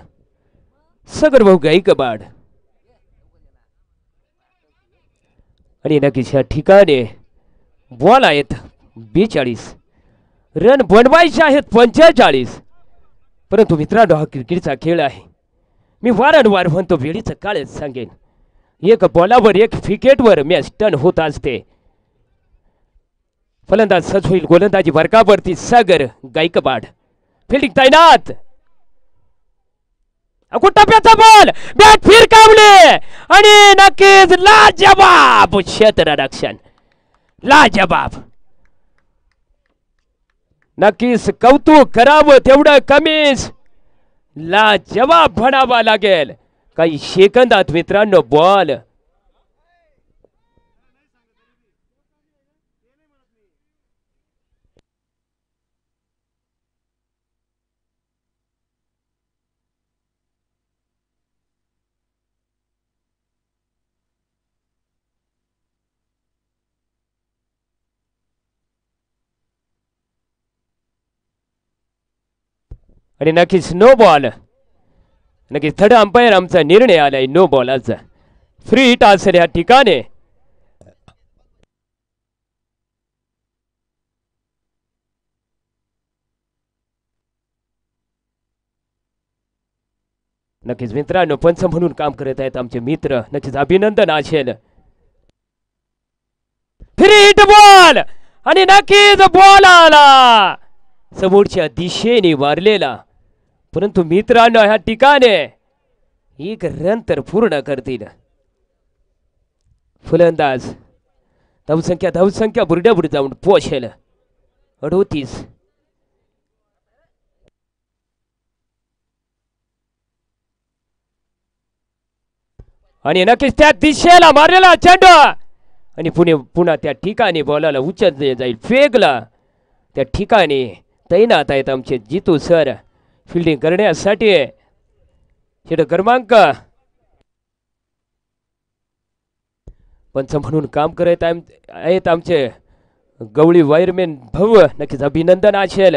सागर भाऊ गायकवाड. आणि नक्कीच या ठिकाणी बॉल आहेत 42. रन बनवायचे आहेत 45. परंतु मित्रांनो हा क्रिकेटचा खेळ आहे. मी वारंवार म्हणतो वेळीचं काळच सांगेन. एक बॉलावर एक विकेटवर मॅच टर्न होत असते. फलंदाज सज्ज होईल. गोलंदाजी वर्गावरती सागर गायकवाड. फिल्डिंग तैनात. टप्प्याचा बॉल बॅट फिरकावले आणि नक्कीच लाजवाब क्षेत्ररक्षण. लाजवाब. नक्कीच कौतुक करावं तेवढं कमीच. लाजवाब म्हणावा लागेल. काही सेकंदात मित्रांनो बॉल आणि नक्कीच नो बॉल. नक्कीच थर्ड अंपायर आमचा निर्णय आलाय नो बॉलाचा. फ्री हिट असेल या ठिकाणी. नक्कीच मित्रांनो पंच म्हणून काम करत आहेत आमचे मित्र. नक्कीच अभिनंदन असेल. फ्री हिट बॉल आणि नक्कीच बॉल आला समोरच्या दिशेने मारलेला. परंतु मित्रांनो ह्या ठिकाणी एक रन तर पूर्ण करतील फलंदाज. धावसंख्या बुरड्याबुड जाऊन पोहोचेल 38. आणि नक्कीच त्या दिशेला मारलेला चेंडू आणि पुन्हा त्या ठिकाणी बॉलाला उचलले जाईल. फेकला त्या ठिकाणी तैनात आहेत आमचे जितू सर फिल्डिंग करण्यासाठी. षटक क्रमांक पंच म्हणून काम करत आहेत आमचे गवळी वायरमॅन भाऊ. नक्कीच अभिनंदन असेल.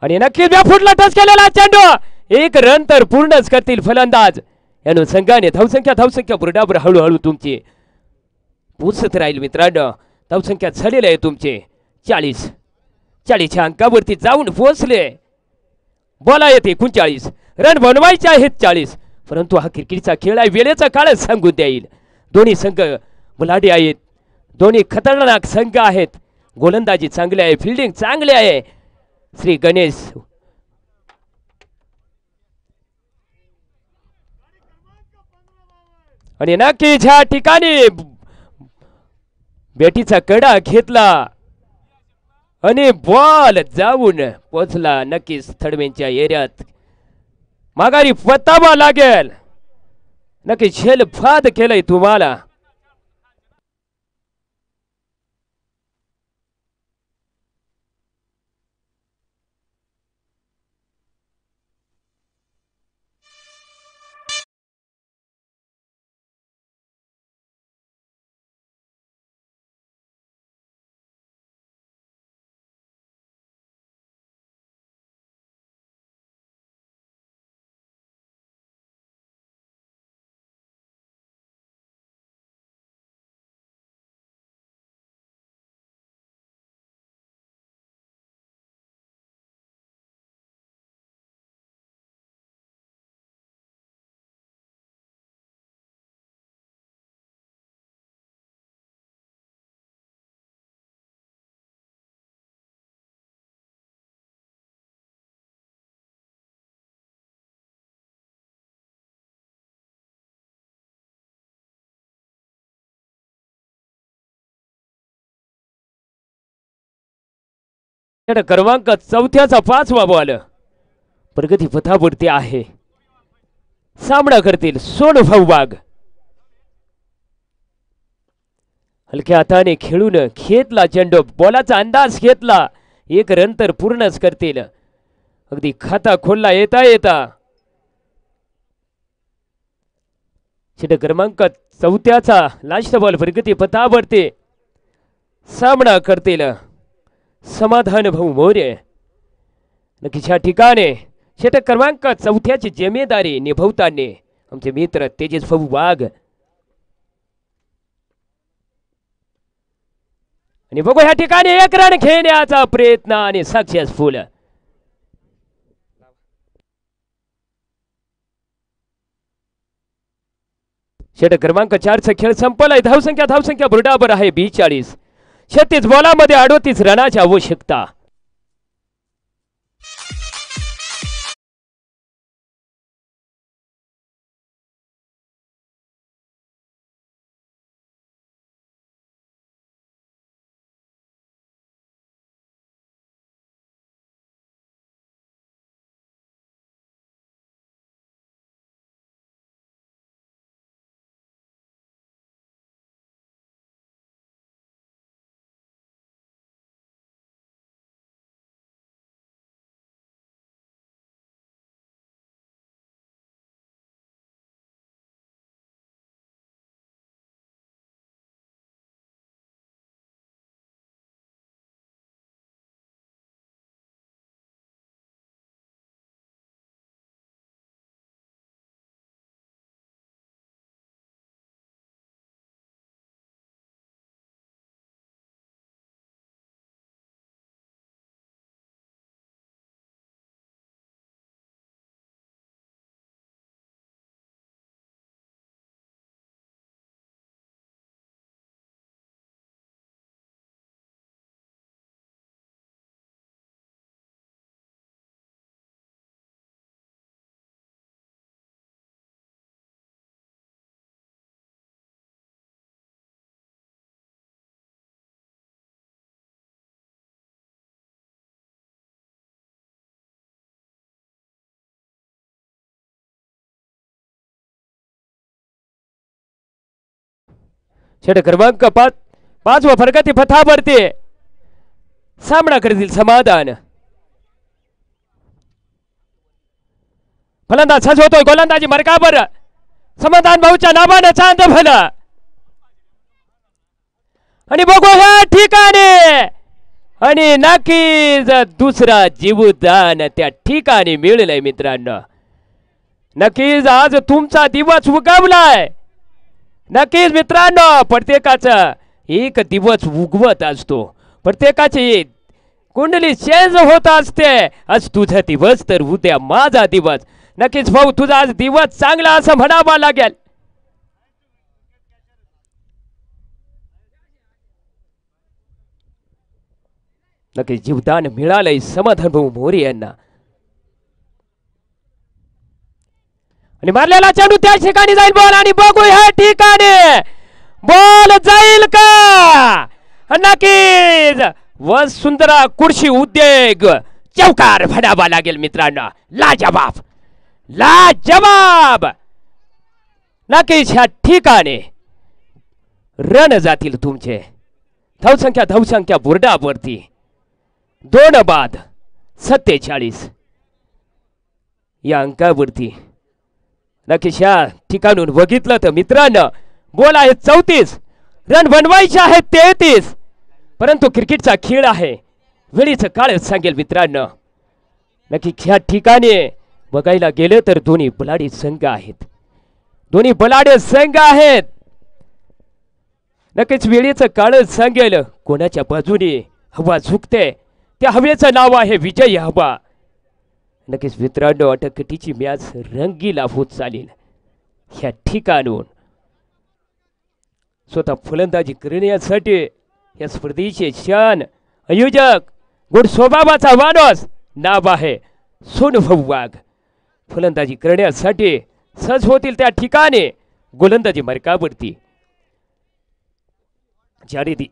आणि नक्कीच फुटला टच केलेला चेंडू. एक रन तर पूर्णच करतील फलंदाज. या संघाने धावसंख्या बुरडाबर हळूहळू तुमची पोचत राहील मित्रांनो. धावसंख्या झालेली आहे तुमचे 40च्या अंकावरती जाऊन पोहोचले. बॉला येते 39. रन बनवायचे आहेत 40. परंतु हा क्रिकेटचा खेळ आहे. वेळेचा काळच सांगून देईल. दोन्ही संघ बुलाडी आहेत. दोन्ही खतरनाक संघ आहेत. गोलंदाजी चांगली आहे. फिल्डिंग चांगली आहे. श्री गणेश आणि नक्कीच ह्या ठिकाणी बॅटीचा कडा घेतला आणि बॉल जाऊन पोचला नक्कीच थडमेंच्या एरियात. माघारी पतावा लागेल. नक्कीच झेल फाद केलंय तुम्हाला. क्रमांक 4चा 5वा बॉल प्रगती पथावरती आहे. सामना करतील सोनभाऊ वाघ. हलक्या हाताने खेळून घेतला चेंडू. बॉलाचा अंदाज घेतला. एक रन तर पूर्णच करतील. अगदी खाता खोलला येता षटक क्रमांक 4चा लास्ट बॉल प्रगती पथावरती सामना करतील समाधान भाऊ मोरे. नक्कीच या ठिकाणी षटक क्रमांक 4ची जिम्मेदारी निभवताना आमचे मित्र तेजस भाऊ वाघ. आणि बघू ह्या ठिकाणी एक रन घेण्याचा प्रयत्न आणि सक्सेसफुल. षटक क्रमांक 4चा खेळ संपलाय. धावसंख्या बरोबर आहे 42. 36 बॉलामध्ये 38 रनाची आवश्यकता. षटक क्रमांक 5 फरकाती पथावरती सामना करतील समाधान. फलंदाज सज्ज होतोय. गोलंदाजी मार्गावर समाधान भाऊच्या नावानं चांद भला. आणि बघू ह्या ठिकाणी आणि नक्कीच दुसरा जीवदान त्या ठिकाणी मिळलंय मित्रांनो. नक्कीच आज तुमचा दिवस उगवलाय. नक्कीच मित्रांनो प्रत्येकाचा एक दिवस उगवत असतो. प्रत्येकाची कुंडली चेंज होत असते. आज तुझा दिवस तर उद्या माझा दिवस. नक्कीच भाऊ तुझा आज दिवस चांगला असं म्हणावा लागेल. नक्कीच जीवदान मिळालंय समाधान भाऊ मोरे यांना. आणि मारलेला चेंडू त्या ठिकाणी जाईल बॉल. आणि बघू ह्या ठिकाणी बॉल जाईल का. नक्कीच वसुंधरा कृषी उद्योग चौकार म्हणावा लागेल मित्रांनो. लाजवाब लाजवाब. नक्कीच ह्या ठिकाणी रन जातील तुमचे. धावसंख्या बोर्डावरती 2 बाद 47 या अंकावरती. नक्कीच या ठिकाणून बघितलं तर मित्रांनो बॉल आहे 34. रन बनवायचे आहेत 33. परंतु क्रिकेटचा खेळ आहे. वेळीचं काळ सांगेल मित्रांनो. नक्की ह्या ठिकाणी बघायला गेलं तर दोन्ही बलाढ्य संघ आहेत. दोन्ही बलाढ्य संघ आहेत. नक्कीच वेळीचं काळ सांगेल कोणाच्या बाजूने हवा झुकते. त्या हवेचं नाव आहे विजय हवा. नक्कीच मित्रांनो अटकटीची मॅच रंगीला होत चालेल. ह्या ठिकाणून स्वतः फलंदाजी करण्यासाठी या स्पर्धेचे शान आयोजक गुड स्वभावाचा माणूस नाव आहे सोनभाऊ वाघ. फलंदाजी करण्यासाठी सज्ज होतील त्या ठिकाणी गोलंदाजी मार्गावरती जारीदी.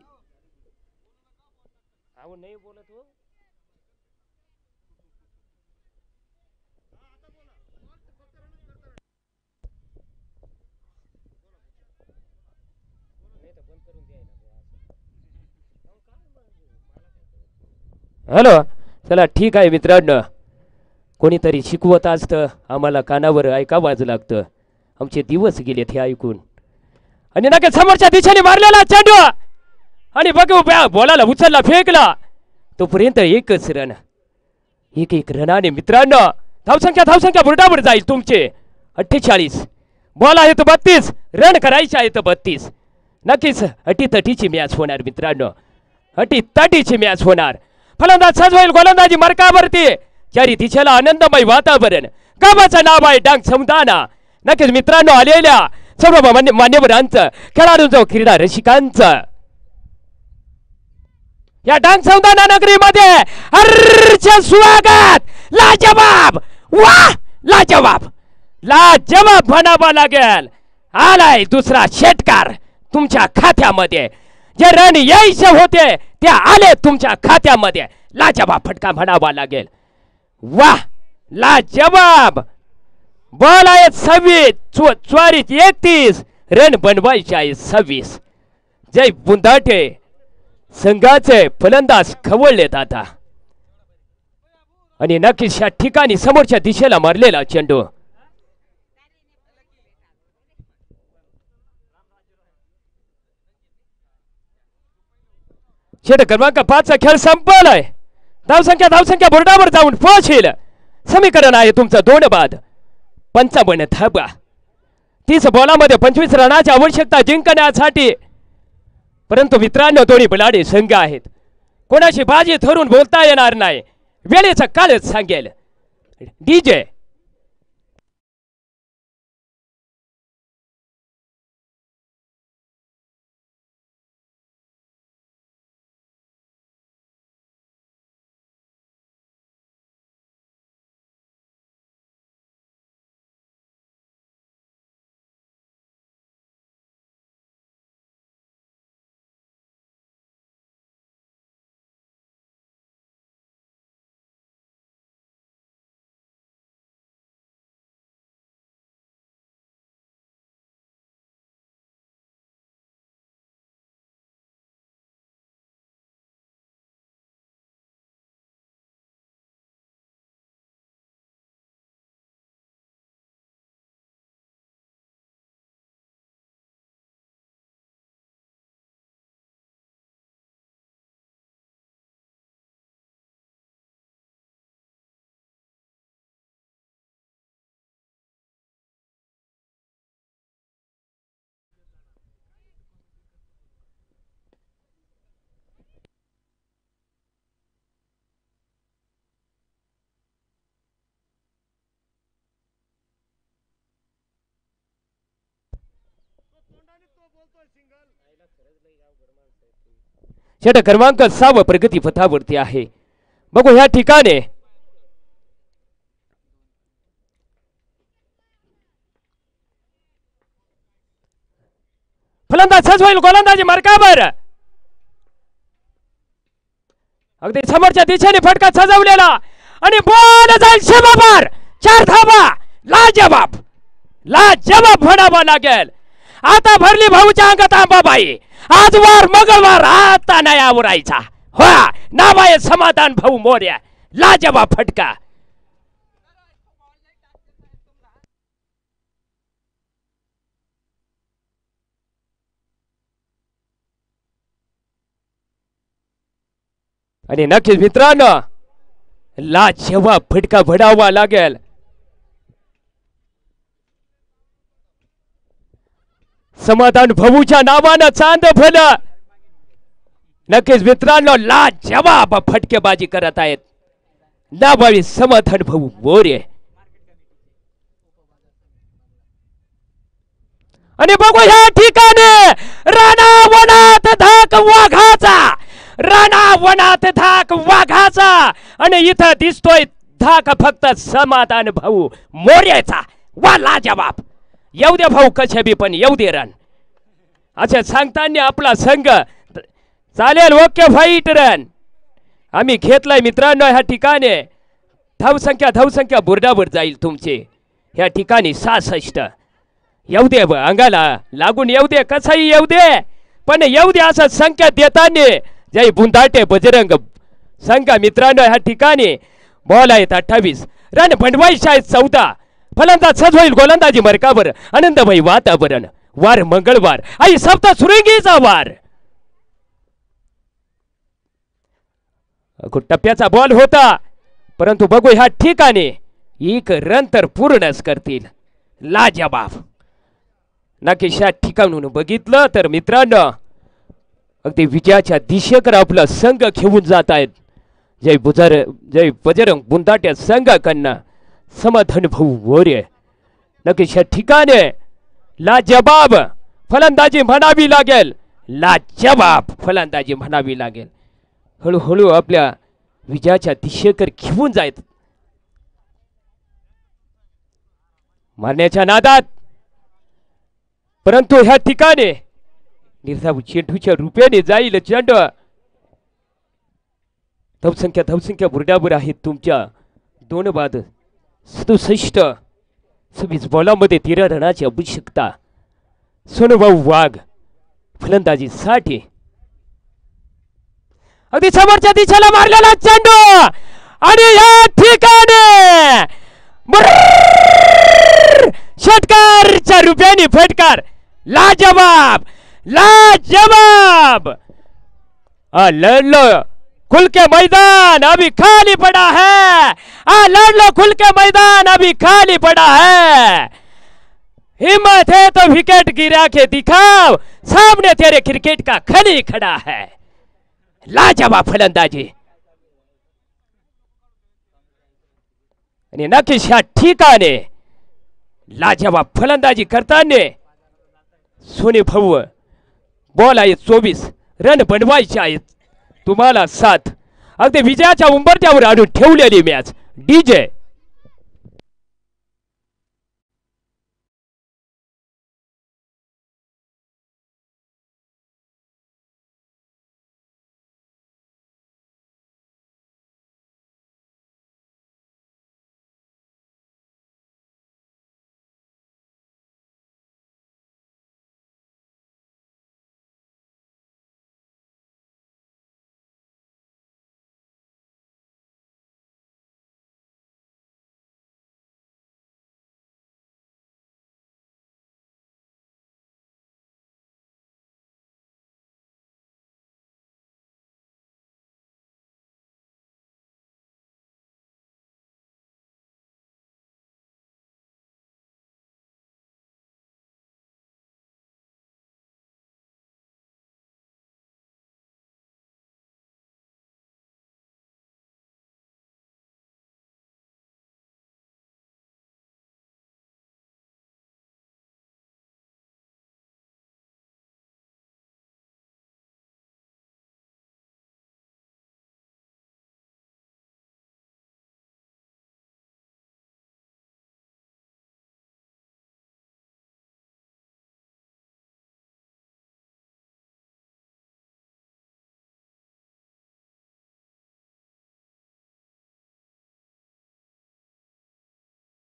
हॅलो चला ठीक आहे मित्रांनो. कोणीतरी शिकवत असतं आम्हाला कानावर ऐकावंच लागतं. आमचे दिवस गेलेत हे ऐकून. आणि नक्कीच समोरच्या दिशेने मारलेला चेंडू आणि बघू बॉलाला उचलला फेकला. तोपर्यंत एकच रन. एक रनाने मित्रांनो धावसंख्या बोर्डावर जाईल तुमचे 48. बॉल आहेत 32. रन करायचे आहेत 32. नक्कीच अटीतटीची मॅच होणार मित्रांनो. अटी तटीची मॅच होणार. फलंदाज सजवाईल गोलंदाजी मरकावरती. चारी दिशेला आनंदमय वातावरण. गावाचं नाव आहे डांग समुदाना. नक्कीच मित्रांनो आलेल्या सर्व मान्यवरांचं, खेळाडूंचं, क्रीडा रसिकांचं या डांग समुदाना नगरीमध्ये हर्ष स्वागत. लाजवाब, वाह लाजवाब, लाजवाब म्हणावा लागेल. आलाय दुसरा षटकार तुमच्या खात्यामध्ये. जे रन यायचे होते ते आले तुमच्या खात्यामध्ये. लाजवाब फटका म्हणावा लागेल. वाह लाजवाब. बॉल आहे 26, चोरीत 31, रन बनवायचे आहे 26. जय बुंदाटे संघाचे फलंदाज खवळलेत आता. आणि नक्कीच या ठिकाणी समोरच्या दिशेला मारलेला चेंडू. षटक क्रमांक 5 चा खेळ संपलाय. धावसंख्या बोर्डावर जाऊन पोहोचेल. समीकरण आहे तुमचं 2 बाद 55 धावा. 30 बॉलामध्ये 25 रनाची आवश्यकता जिंकण्यासाठी. परंतु मित्रांनो दोन्ही बलाढ्य संघ आहेत. कोणाशी बाजी धरून बोलता येणार नाही. वेळेचा कालच सांगेल. डीजे षटक क्रमांक 6 प्रगती पथावरती आहे. बघू ह्या ठिकाणी फलंदाज सजवाईल गोलंदाजी मार्कावर. अगदी समोरच्या दिशेने फटका सजवलेला आणि बॉल जाईल सीमापार. 4 धावा. लाजवाब, लाजवाब म्हणावा लागेल. आता भरली भाऊच्या अंगात आंबाबाई. आजवार मंगळवार आता नाही आवरायचा. हो नाव आहे समाधान भाऊ मोर्या. लाजवाब फटका. आणि नक्कीच मित्रांनो लाजवाब फटका भडावा लागेल. समाधान भाऊच्या नावानं चांद भलं. नक्कीच मित्रांनो लाजवाब फटकेबाजी करत आहेत नावाळी समाधान भाऊ मोरे. आणि बघू ह्या ठिकाणी रानावनात धाक वाघाचा. रानावनात धाक वाघाचा. आणि इथं दिसतोय धाक फक्त समाधान भाऊ मोर्याचा. वा लाजवाब. येऊ दे भाऊ कसे बी पण येऊ दे रन. असे सांगताना आपला संघ चालेल. ओके फाईट रन आम्ही घेतलाय मित्रांनो. ह्या ठिकाणी धावसंख्या बोर्डावर जाईल तुमचे. ह्या ठिकाणी 66. येऊ दे अंगाला लागून येऊ दे. कसंही येऊ दे पण येऊ दे असं संख्या देताना जय बुंदाटे बजरंग संघ मित्रांनो. ह्या ठिकाणी बॉल आहेत 28. रन बनवायचे आहेत 14. फलंदाज सजवाईल गोलंदाजी मार्कावर. आनंदमय वातावरण. वार मंगळवार आई सप्त सुरेंगीचा वार. टप्प्याचा बॉल होता परंतु बघू ह्या ठिकाणी 1 रन तर पूर्णच करतील. लाजवाब. नक्कीच ह्या ठिकाणून बघितलं तर मित्रांनो अगदी विजयाच्या दिशेकडे आपला संघ घेऊन जात आहेत. जय बजरंग बुंदाट्या संघाकडनं समाधान भाऊ वोरे. नक्कीच या ठिकाणी लाजवाब फलंदाजी म्हणावी लागेल. लाजवाब फलंदाजी म्हणावी लागेल. हळूहळू आपल्या विजयाच्या दिशेकडे घेऊन जायत. मारण्याच्या नादात परंतु ह्या ठिकाणी निर्धाव चेंडूच्या रूपाने जाईल चेंडू. धावसंख्या बुरडाबर आहेत तुमच्या. 2 बाद 67 26 बॉलामध्ये 13 रनाची आवश्यकता. सोनूभाऊ वाघ फलंदाजीसाठी. अगदी समोरच्या दिशेला मारलेला चेंडू आणि या ठिकाणी षटकारच्या रूपाने फटकार. लाजवाब लाजवाब. लड़लो खुल के मैदान अभी खाली पड़ा है. लड़लो खुल के मैदान अभी खाली पड़ा है. हिम्मत है तो विकेट गिरा के दिखाओ. सामने तेरे क्रिकेट का खली खड़ा है. लाजवाब फलंदाजी. आणि नक्कीच ह्या ठिकाणी लाजवाब फलंदाजी करताना सोने भाऊ. बॉल आहे 24 रन बनवायचे आहेत तुम्हाला 7. अगदी विजयाच्या उंबरठ्यावर आणून ठेवलेली मॅच. डीजे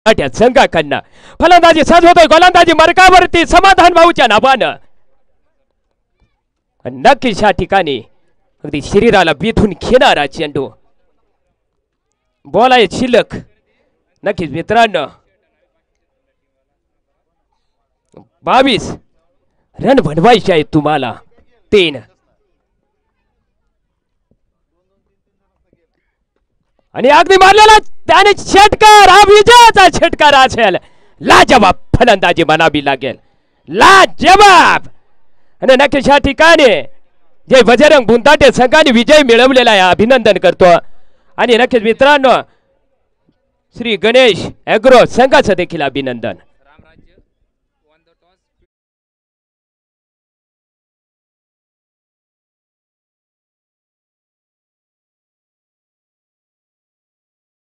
संघाकडनं फलंदाजी सजवतोय. गोलंदाजी मार्गावरती समाधान भाऊच्या नावानं. नक्कीच या ठिकाणी अगदी शरीराला बिथून घेणारा चेंडू. बॉल आहे शिल्लक. नक्कीच मित्रांनो 22 रन बनवायचे आहेत तुम्हाला 3. आणि अगदी मारलेला त्याने षटकार. हा विजयाचा षटकार असेल. लाजवाब फलंदाजी म्हणावी लागेल. लाजवाब. आणि नक्कीच या ठिकाणी जे बजरंग बुंदाटे संघाने विजय मिळवलेला आहे अभिनंदन करतो. आणि नक्कीच मित्रांनो श्री गणेश ॲग्रो संघाचं देखील अभिनंदन.